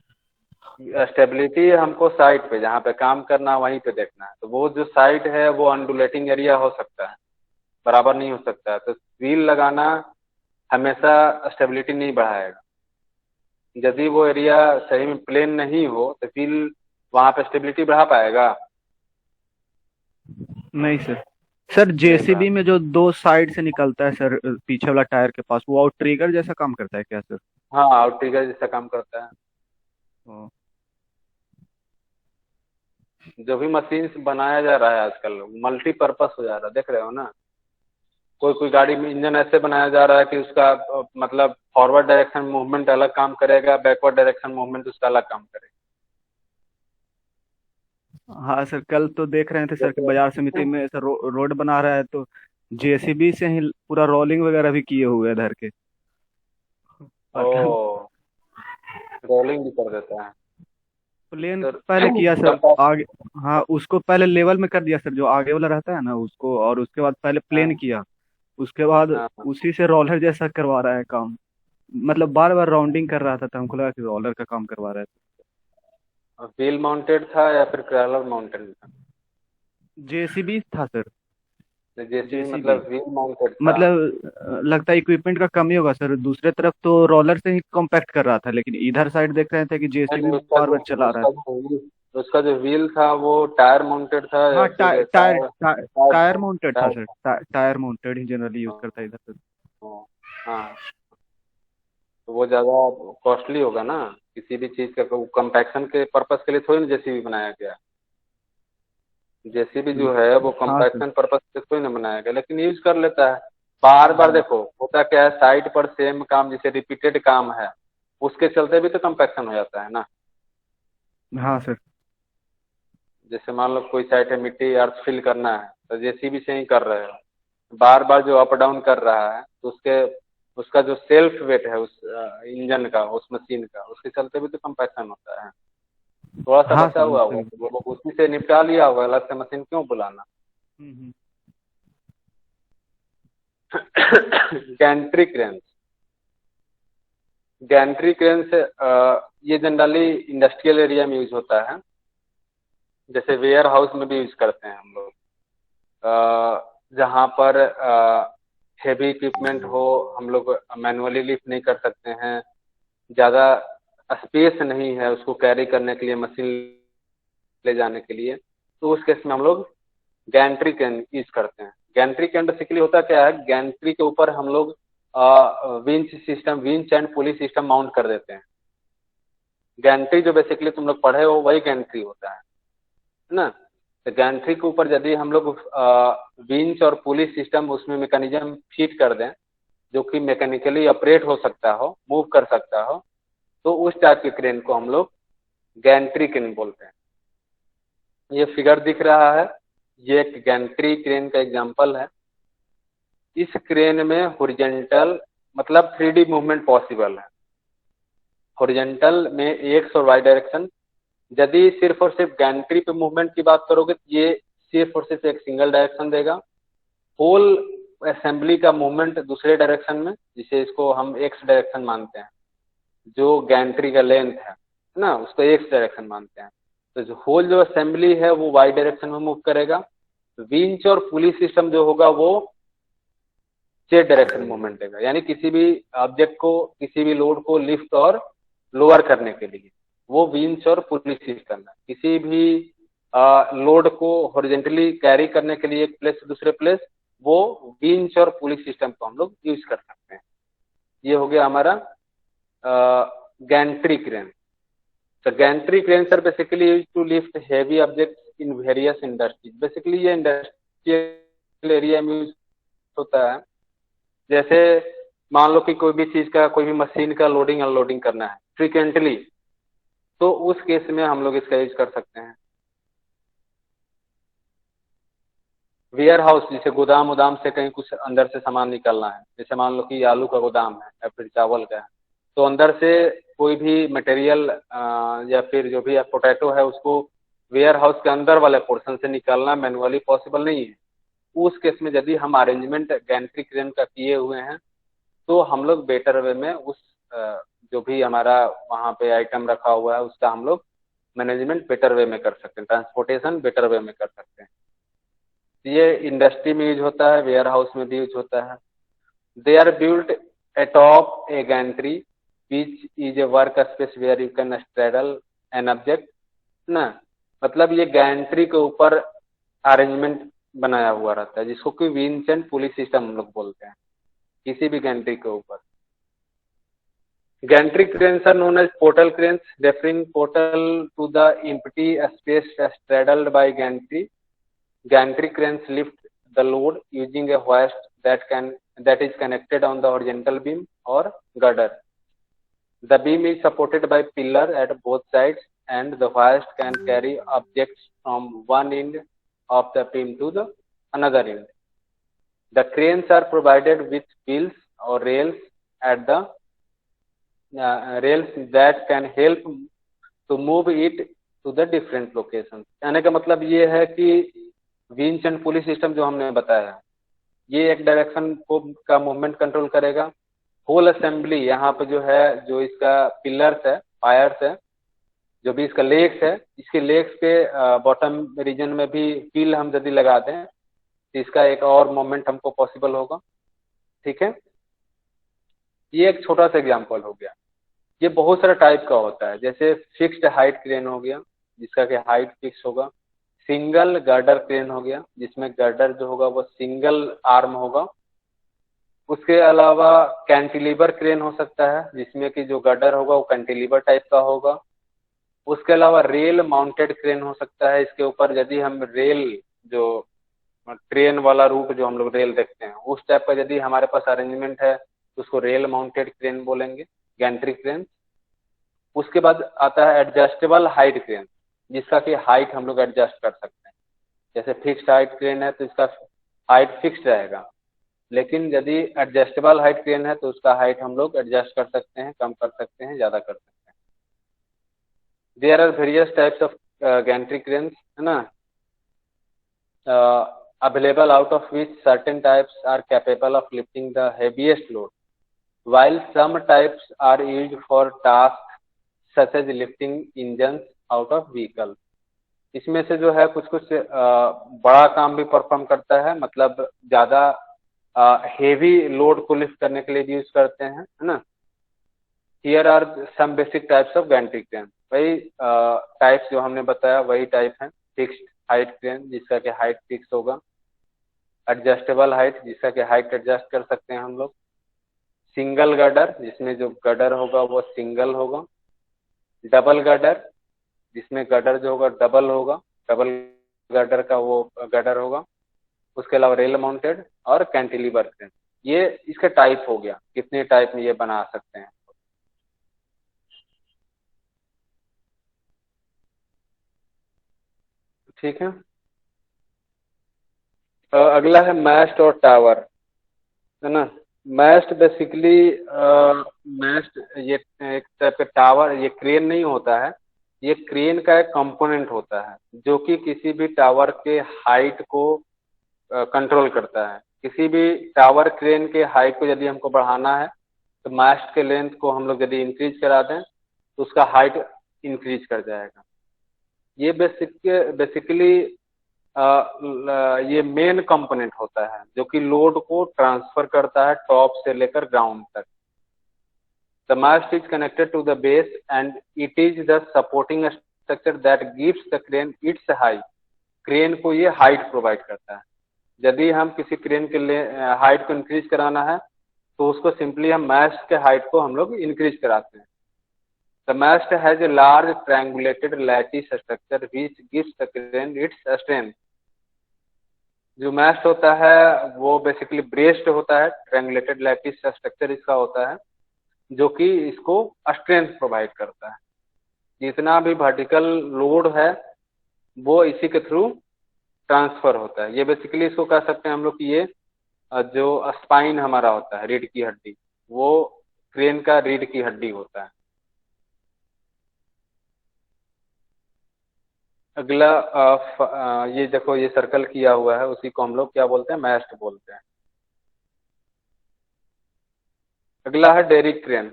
स्टेबिलिटी हमको साइट पे जहाँ पे काम करना है वहीं पे देखना है. तो वो जो साइट है वो अनडुलेटिंग एरिया हो सकता है, बराबर नहीं हो सकता है, तो व्हील लगाना हमेशा स्टेबिलिटी नहीं बढ़ाएगा। यदि वो एरिया सही में प्लेन नहीं हो तो व्हील वहां पे स्टेबिलिटी बढ़ा पाएगा? नहीं सर। सर नहीं बढ़ा। जेसीबी में जो दो साइड से निकलता है सर, पीछे वाला टायर के पास, वो ट्रिगर जैसा काम करता है क्या सर? हाँ, आउट्रिगर जैसा काम करता है। ओ, जो भी मशीन बनाया जा रहा है आजकल मल्टीपर्पस हो जा रहा है, देख रहे हो ना। कोई कोई गाड़ी में इंजन ऐसे बनाया जा रहा है कि उसका मतलब फॉरवर्ड डायरेक्शन मूवमेंट अलग काम करेगा, बैकवर्ड डायरेक्शन मूवमेंट उसका अलग काम करेगा। हाँ सर, कल तो देख रहे थे सर कि जैसे बाजार समिति में सर रोड बना रहा है, तो जेसीबी से ही पूरा रोलिंग वगैरह भी किए हुए हैं इधर के। पता नहीं। ओ, रोलिंग भी कर देता है। प्लेन तो पहले किया सर, कंपैक्ट। आगे। हाँ, उसको पहले लेवल में कर दिया सर, जो आगे वाला रहता है ना उसको, और उसके बाद पहले प्लेन हाँ किया। उसके बाद हाँ। उसी से रोलर जैसा करवा रहा है काम। मतलब बार बार राउंडिंग कर रहा था, तो हमको लगा कि रोलर का काम करवा रहा है। व्हील माउंटेड था या फिर क्रॉलर माउंटेड था? जेसीबी था सर। जेसीबी जेसीबी, मतलब व्हील माउंटेड था। मतलब लगता है इक्विपमेंट का कमी होगा सर। दूसरे तरफ तो रोलर से ही कॉम्पैक्ट कर रहा था, लेकिन इधर साइड देख रहे थे कि जेसीबी नहीं, बार बार चला रहा है। उसका जो व्हील था वो टायर माउंटेड था या हाँ, फिर टायर टायर टायर था? माउंटेड था टायर सर। था। टायर माउंटेड ही जनरली यूज हाँ करता है इधर सर। हाँ हाँ। तो वो ज्यादा कॉस्टली होगा ना। किसी भी चीज का कंपैक्शन के पर्पस के लिए थोड़ी ना जेसीबी बनाया गया। जेसीबी जो है वो हाँ सर। कंपैक्शन पर्पस से थोड़ी ना बनाया गया, लेकिन यूज कर लेता है। बार बार हम्म, देखो होता क्या है, साइट पर सेम काम जैसे रिपीटेड काम है, उसके चलते भी तो कंपैक्शन हो जाता है ना। हाँ सर। जैसे मान लो कोई साइट है, मिट्टी अर्थ फिल करना है तो जेसीबी से ही कर रहे हो, बार बार जो अप डाउन कर रहा है तो उसके उसका जो सेल्फ वेट है उस इंजन का, उस मशीन का, उसके चलते भी तो कंपैक्शन होता है। थोड़ा सा हाँ बचा सर, हुआ उससे होगा भी। तो वो लोग उसी से निपटा लिया होगा, अलग से मशीन क्यों बुलाना। हम्म। Gantry crane. गैंट्री क्रेन से ये जनरली इंडस्ट्रियल एरिया में यूज होता है। जैसे वेयर हाउस में भी यूज करते हैं हम लोग, जहाँ पर हेवी इक्विपमेंट हो, हम लोग मैनुअली लिफ्ट नहीं कर सकते हैं, ज़्यादा स्पेस नहीं है उसको कैरी करने के लिए, मशीन ले जाने के लिए, तो उस केस में हम लोग गैंट्री कैन यूज करते हैं। गैंट्री कैन बेसिकली होता क्या है, गैंट्री के ऊपर हम लोग winch system, winch and pulley system mount कर देते हैं। गैंट्री जो बेसिकली तुम लोग पढ़े हो वही गैंट्री होता है ना। तो गैंट्री के ऊपर यदि हम लोग विंच और पुली सिस्टम उसमें मैकेनिज्म फिट कर दें, जो कि मैकेनिकली ऑपरेट हो सकता हो, मूव कर सकता हो, तो उस टाइप के क्रेन को हम लोग गैंट्री क्रेन बोलते हैं। ये फिगर दिख रहा है, ये एक गैंट्री क्रेन का एग्जांपल है। इस क्रेन में हॉरिजॉन्टल मतलब 3D मूवमेंट पॉसिबल है। हॉरिजॉन्टल में एक्स और वाई डायरेक्शन। यदि सिर्फ और सिर्फ गैंट्री पे मूवमेंट की बात करोगे तो ये सिर्फ और सिर्फ एक सिंगल डायरेक्शन देगा। होल असेंबली का मूवमेंट दूसरे डायरेक्शन में, जिसे इसको हम एक्स डायरेक्शन मानते हैं, जो गैंट्री का लेंथ है ना, उसको एक्स डायरेक्शन मानते हैं। तो जो होल जो असेंबली है वो वाई डायरेक्शन में मूव करेगा। विंच और पुली सिस्टम जो होगा वो जेड डायरेक्शन मूवमेंट देगा, यानी किसी भी ऑब्जेक्ट को, किसी भी लोड को लिफ्ट और लोअर करने के लिए वो विंच और पुली सिस्टम है। किसी भी लोड को हॉरिजॉन्टली कैरी करने के लिए एक प्लेस से दूसरे प्लेस, वो विंच और पुली सिस्टम को हम लोग यूज कर सकते हैं। ये हो गया हमारा gantry crane. So gantry cranes are basically used to lift heavy objects in various industries. Basically ये इंडस्ट्रियल एरिया में यूज होता है। जैसे मान लो कि कोई भी चीज का, कोई भी मशीन का लोडिंग अनलोडिंग करना है फ्रिक्वेंटली, तो उस केस में हम लोग इसका यूज कर सकते हैं। वेयर हाउस, जैसे गोदाम उदाम से कहीं कुछ अंदर से सामान निकलना है, जैसे मान लो कि आलू का गोदाम है या फिर चावल का है, तो अंदर से कोई भी मटेरियल या फिर जो भी पोटैटो है उसको वेयर हाउस के अंदर वाले पोर्शन से निकालना मैनुअली पॉसिबल नहीं है। उस केस में यदि हम अरेंजमेंट गैंट्री क्रेन का किए हुए हैं तो हम लोग बेटर वे में उस जो भी हमारा वहाँ पे आइटम रखा हुआ है उसका हम लोग मैनेजमेंट बेटर वे में कर सकते हैं, ट्रांसपोर्टेशन बेटर वे में कर सकते हैं। ये इंडस्ट्री में यूज होता है, वेयर हाउस में भी यूज होता है। They are built atop a gantry which is a work space where you can straddle an object ना, मतलब ये गैंट्री के ऊपर अरेंजमेंट बनाया हुआ रहता है जिसको कि विंच एंड पुली सिस्टम हम लोग बोलते हैं, किसी भी गैंट्री के ऊपर। Gantry cranes are known as portal cranes, referring portal to the empty space straddled by gantry. Gantry cranes lift the load using a hoist that is connected on the horizontal beam or girder. The beam is supported by pillar at both sides, and the hoist can carry objects from one end of the beam to the another end. The cranes are provided with wheels or rails at the rails that can help to move it to the different locations। कहने का मतलब ये है कि winch and pulley system जो हमने बताया, ये एक डायरेक्शन को का मूवमेंट कंट्रोल करेगा। होल असेंबली यहाँ पे जो है, जो इसका पिलर्स है, पायर्स है, जो भी इसका लेग्स है, इसके लेग्स के बॉटम रीजन में भी व्हील हम यदि लगा दें तो इसका एक और मूवमेंट हमको पॉसिबल होगा। ठीक है, ये एक छोटा सा एग्जांपल हो गया। ये बहुत सारा टाइप का होता है, जैसे फिक्स्ड हाइट क्रेन हो गया जिसका कि हाइट फिक्स होगा, सिंगल गर्डर क्रेन हो गया जिसमें गर्डर जो होगा वो सिंगल आर्म होगा। उसके अलावा कैंटिलीवर क्रेन हो सकता है जिसमें कि जो गर्डर होगा वो कैंटिलीवर टाइप का होगा। उसके अलावा रेल माउंटेड क्रेन हो सकता है, इसके ऊपर यदि हम रेल, जो ट्रेन वाला रूट जो हम लोग रेल देखते हैं उस टाइप का यदि हमारे पास अरेंजमेंट है तो उसको रेल माउंटेड क्रेन बोलेंगे, गैंट्री क्रेन। उसके बाद आता है एडजस्टेबल हाइट क्रेन जिसका कि हाइट हम लोग एडजस्ट कर सकते हैं। जैसे फिक्स्ड हाइट क्रेन है तो इसका हाइट फिक्स्ड रहेगा, लेकिन यदि एडजस्टेबल हाइट क्रेन है तो उसका हाइट हम लोग एडजस्ट कर सकते हैं, कम कर सकते हैं, ज्यादा कर सकते हैं। There are various types of gantry cranes, है ना, available, out of which certain types are capable of lifting the heaviest load, while some types are used for tasks such as lifting engines out of vehicle। इसमें से जो है कुछ कुछ बड़ा काम भी परफॉर्म करता है, मतलब ज्यादा हेवी लोड को लिफ्ट करने के लिए भी यूज करते हैं, है ना। Here are some basic types of gantry crane. वही टाइप्स जो हमने बताया वही टाइप है। फिक्स्ड हाइट क्रेन जिसका कि हाइट फिक्स होगा, एडजस्टेबल हाइट जिसका कि हाइट एडजस्ट कर सकते हैं हम लोग, सिंगल गर्डर जिसमें जो गर्डर होगा वो सिंगल होगा, डबल गर्डर जिसमें गर्डर जो होगा डबल होगा, डबल गर्डर का वो गर्डर होगा। उसके अलावा रेल माउंटेड और कैंटिलीवर क्रेन। ये इसका टाइप हो गया, कितने टाइप में ये बना सकते हैं। ठीक है, अगला है मैस्ट और टावर, है ना। मैस्ट बेसिकली मैस्ट ये एक टाइप का टावर, ये क्रेन नहीं होता है, ये क्रेन का एक कंपोनेंट होता है जो कि किसी भी टावर के हाइट को कंट्रोल करता है। किसी भी टावर क्रेन के हाइट को यदि हमको बढ़ाना है तो मास्ट के लेंथ को हम लोग यदि इंक्रीज करा दें तो उसका हाइट इंक्रीज कर जाएगा। ये बेसिकली ये मेन कंपोनेंट होता है जो कि लोड को ट्रांसफर करता है टॉप से लेकर ग्राउंड तक। The mast is connected to the base and it is the supporting structure that gives the crane its height. Crane को ये हाइट प्रोवाइड करता है। यदि हम किसी क्रेन के हाइट को इंक्रीज कराना है तो उसको सिंपली हम मास्ट के हाइट को हम लोग इंक्रीज कराते हैं। The mast has a large triangulated lattice structure which gives the crane its strength। जो मास्ट होता है वो बेसिकली ब्रेस्ड होता है, ट्रायंगुलेटेड लैटिस स्ट्रक्चर इसका होता है जो कि इसको स्ट्रेंथ प्रोवाइड करता है। जितना भी वर्टिकल लोड है वो इसी के थ्रू ट्रांसफर होता है। ये बेसिकली इसको कह सकते हैं हम लोग कि ये जो स्पाइन हमारा होता है, रीढ़ की हड्डी, वो क्रेन का रीढ़ की हड्डी होता है। अगला ये देखो, ये सर्कल किया हुआ है, उसी को हम लोग क्या बोलते हैं, मैस्ट बोलते हैं। अगला है derrick crane.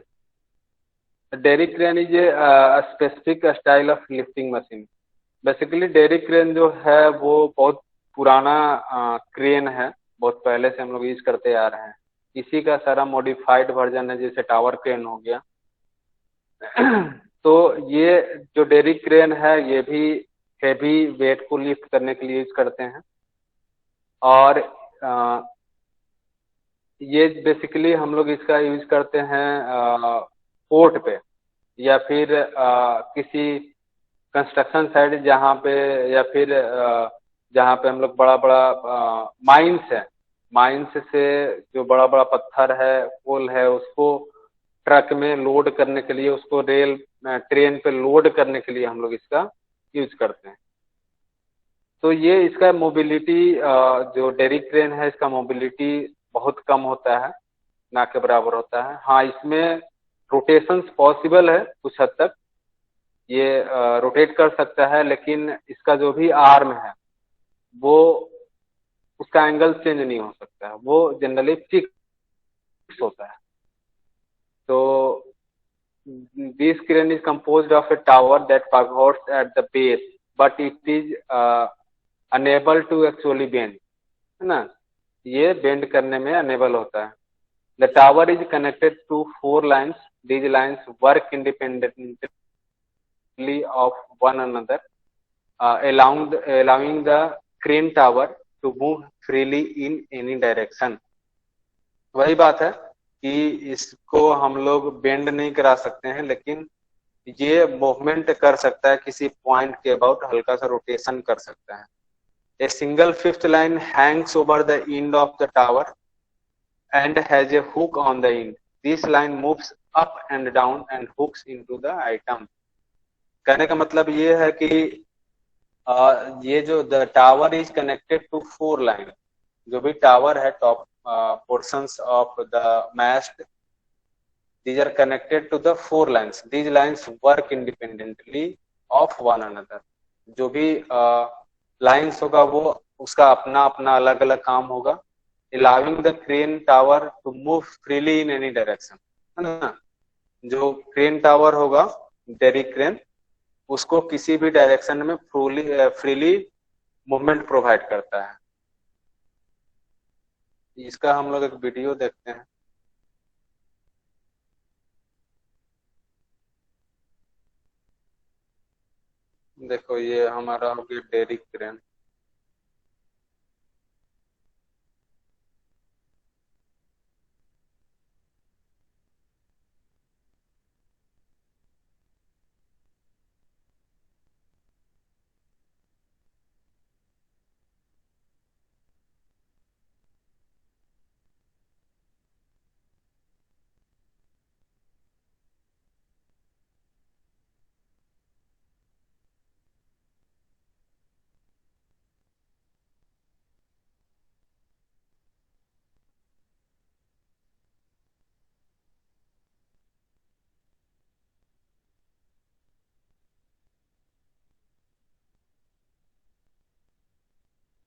Derrick crane is a specific style of lifting machine. Basically derrick crane जो है वो बहुत पुराना क्रेन है, बहुत पहले से हम लोग यूज करते आ रहे हैं। इसी का सारा मॉडिफाइड वर्जन है, जैसे टावर क्रेन हो गया। तो ये जो डेरिक क्रेन है ये भी हेवी वेट को लिफ्ट करने के लिए यूज करते हैं। और ये बेसिकली हम लोग इसका यूज करते हैं पोर्ट पे, या फिर किसी कंस्ट्रक्शन साइट जहाँ पे, या फिर जहाँ पे हम लोग बड़ा बड़ा माइंस है, माइंस से जो बड़ा बड़ा पत्थर है, कोल है, उसको ट्रक में लोड करने के लिए, उसको रेल ट्रेन पे लोड करने के लिए हम लोग इसका यूज करते हैं। तो ये इसका मोबिलिटी, जो डेरिक क्रेन है इसका मोबिलिटी बहुत कम होता है, ना के बराबर होता है। हाँ, इसमें रोटेशंस पॉसिबल है कुछ हद तक, ये रोटेट कर सकता है, लेकिन इसका जो भी आर्म है वो, उसका एंगल चेंज नहीं हो सकता है, वो जनरली फिक्स होता है। तो this crane is composed of a tower that pivots at the base, but it is unable to actually bend, है ना, ये बेंड करने में अनेबल होता है। The tower is connected to 4 lines. These lines work independently of one another, allowing the crane tower to move freely in any direction. वही बात है कि इसको हम लोग बेंड नहीं करा सकते हैं, लेकिन ये मूवमेंट कर सकता है, किसी पॉइंट के अबाउट हल्का सा रोटेशन कर सकता है। A single fifth line hangs over the end of the tower and has a hook on the end. This line moves up and down and hooks into the item. कहने का मतलब ये है कि ये जो the tower is connected to 4 line, जो भी टावर है, top portions of the mast, these are connected to the 4 lines. These lines work independently of one another. जो भी लाइंस होगा वो उसका अपना अपना अलग अलग काम होगा, allowing the crane tower to move freely in any direction, है ना। जो क्रेन टावर होगा, डेरिक क्रेन, उसको किसी भी डायरेक्शन में फ्रीली मूवमेंट प्रोवाइड करता है। इसका हम लोग एक वीडियो देखते हैं। देखो, ये हमारा हो गया डेरिक क्रेन।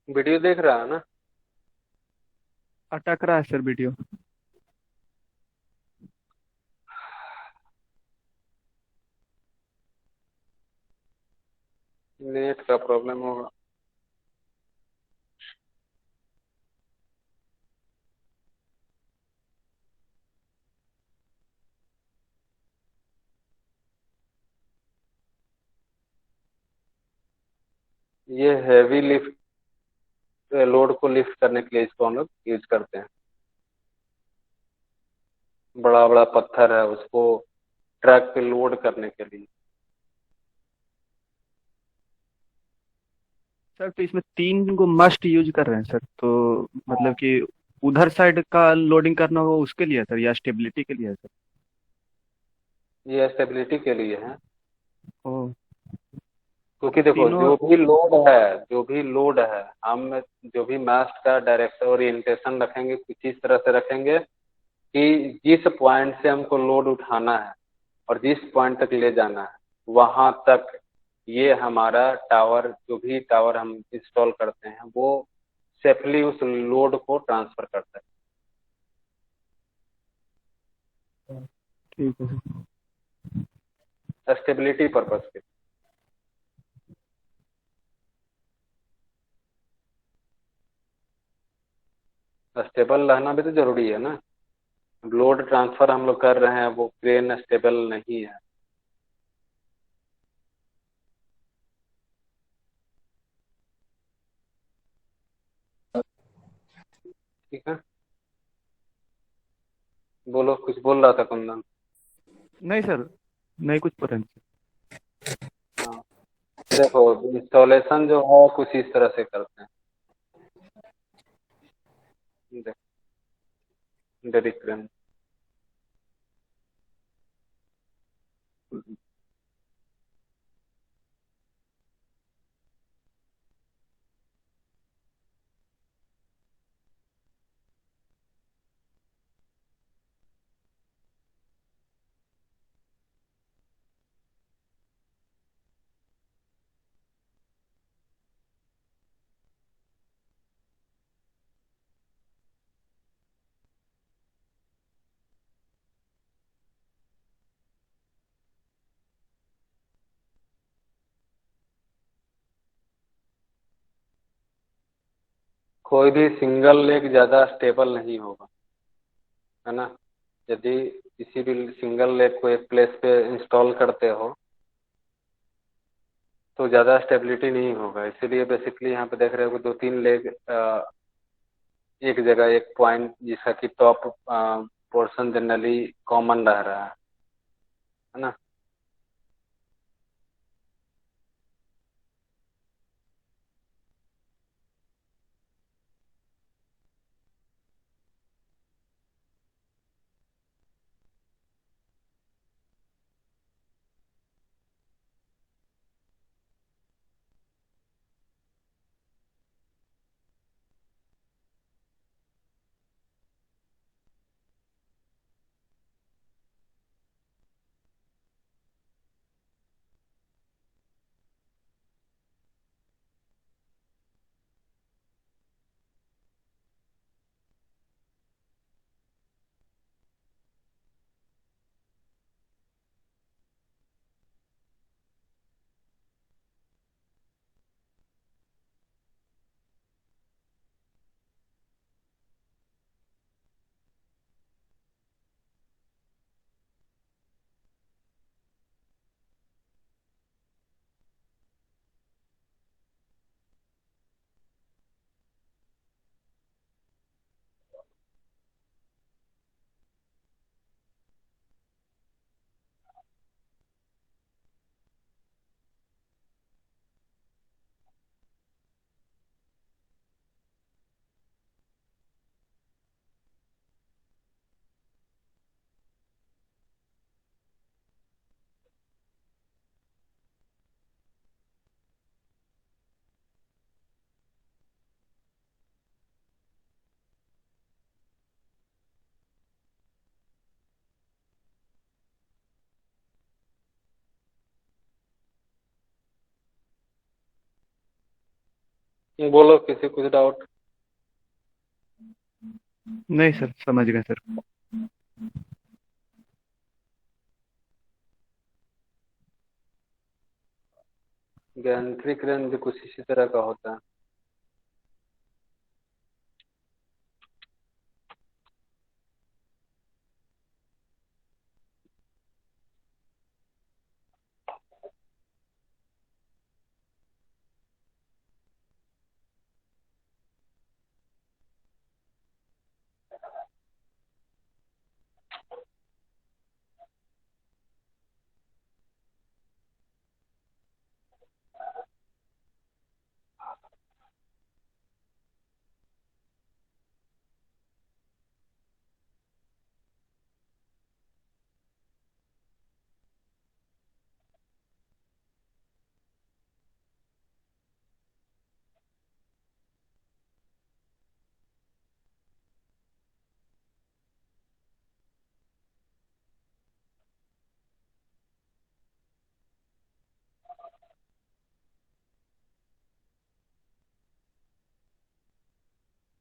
वीडियो देख रहा है ना? अटक रहा है सर वीडियो। नेट का प्रॉब्लम होगा। ये हैवी लिफ्ट, लोड को लिफ्ट करने के लिए इसको हम लोग यूज करते हैं। बड़ा बड़ा पत्थर है, उसको ट्रक पे लोड करने के लिए। सर तो इसमें 3 को मस्ट यूज कर रहे हैं सर, तो मतलब कि उधर साइड का लोडिंग करना हो उसके लिए है सर, या स्टेबिलिटी के लिए है सर? ये स्टेबिलिटी के लिए है, ओ, क्योंकि देखो तीनों। जो भी लोड है हम जो भी मास्ट का डायरेक्शन ओरिएंटेशन रखेंगे कुछ इस तरह से रखेंगे कि जिस पॉइंट से हमको लोड उठाना है और जिस पॉइंट तक ले जाना है, वहां तक ये हमारा टावर, जो भी टावर हम इंस्टॉल करते हैं, वो सेफली उस लोड को ट्रांसफर करता ठीक है सर। है, स्टेबिलिटी पर्पज के। स्टेबल रहना भी तो जरूरी है ना। लोड ट्रांसफर हम लोग कर रहे हैं, वो क्रेन स्टेबल नहीं है। ठीक है, बोलो, कुछ बोल रहा था कुंदन। नहीं सर, नहीं कुछ पता नहीं। हाँ, देखो, इंस्टॉलेशन जो है कुछ इस तरह से करते हैं। देखो, क्रेन। कोई भी सिंगल लेग ज्यादा स्टेबल नहीं होगा, है ना। यदि किसी भी सिंगल लेग को एक प्लेस पे इंस्टॉल करते हो तो ज्यादा स्टेबिलिटी नहीं होगा। इसीलिए बेसिकली यहाँ पे देख रहे हो कि दो तीन लेग एक जगह, एक पॉइंट जिसका कि टॉप पोर्शन जनरली कॉमन रह रहा है ना। बोलो, किसी कुछ डाउट। नहीं सर, समझ गए सर। गैंट्री क्रेन भी कुछ इसी तरह का होता है।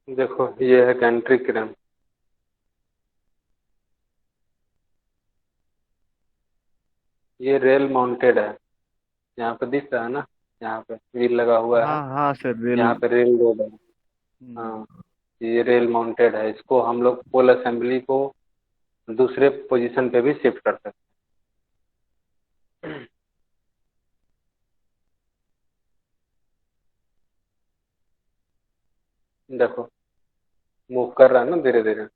देखो, ये है गैंट्री क्रेन। ये रेल माउंटेड है। यहाँ पे दिख रहा है ना, यहाँ पे व्हील लगा हुआ है। हाँ हाँ सर, रेल। यहाँ पे रेल रोड है। हम्म, हाँ, ये रेल माउंटेड है। इसको हम लोग पोल असेंबली को दूसरे पोजीशन पे भी शिफ्ट कर सकते हैं। देखो मूव कर रहा है ना धीरे धीरे।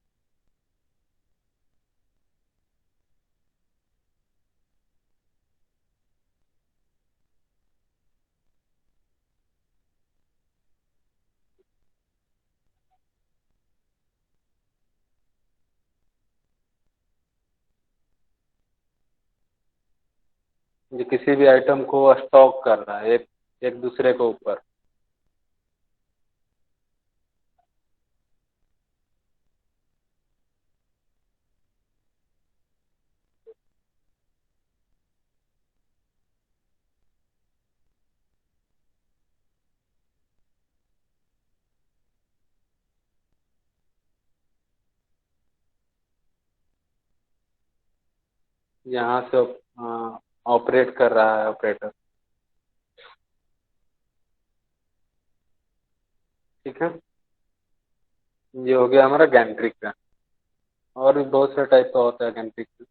ये किसी भी आइटम को स्टॉक कर रहा है एक एक दूसरे के ऊपर। यहाँ से ऑपरेट कर रहा है ऑपरेटर। ठीक है, ये हो गया हमारा गैंट्रिक का। और भी बहुत से टाइप का होता है गैंट्रिक का।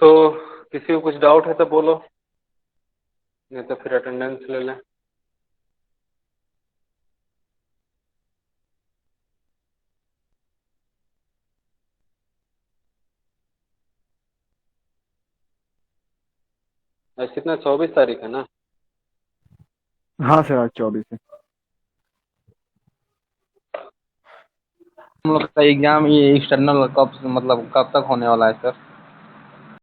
तो किसी को कुछ डाउट है तो बोलो, नहीं तो फिर अटेंडेंस ले लें। आज कितना 24 तारीख है ना। हाँ सर, आज 24 है। हम लोग का एग्जाम ये एक्सटर्नल कब मतलब कब तक होने वाला है सर?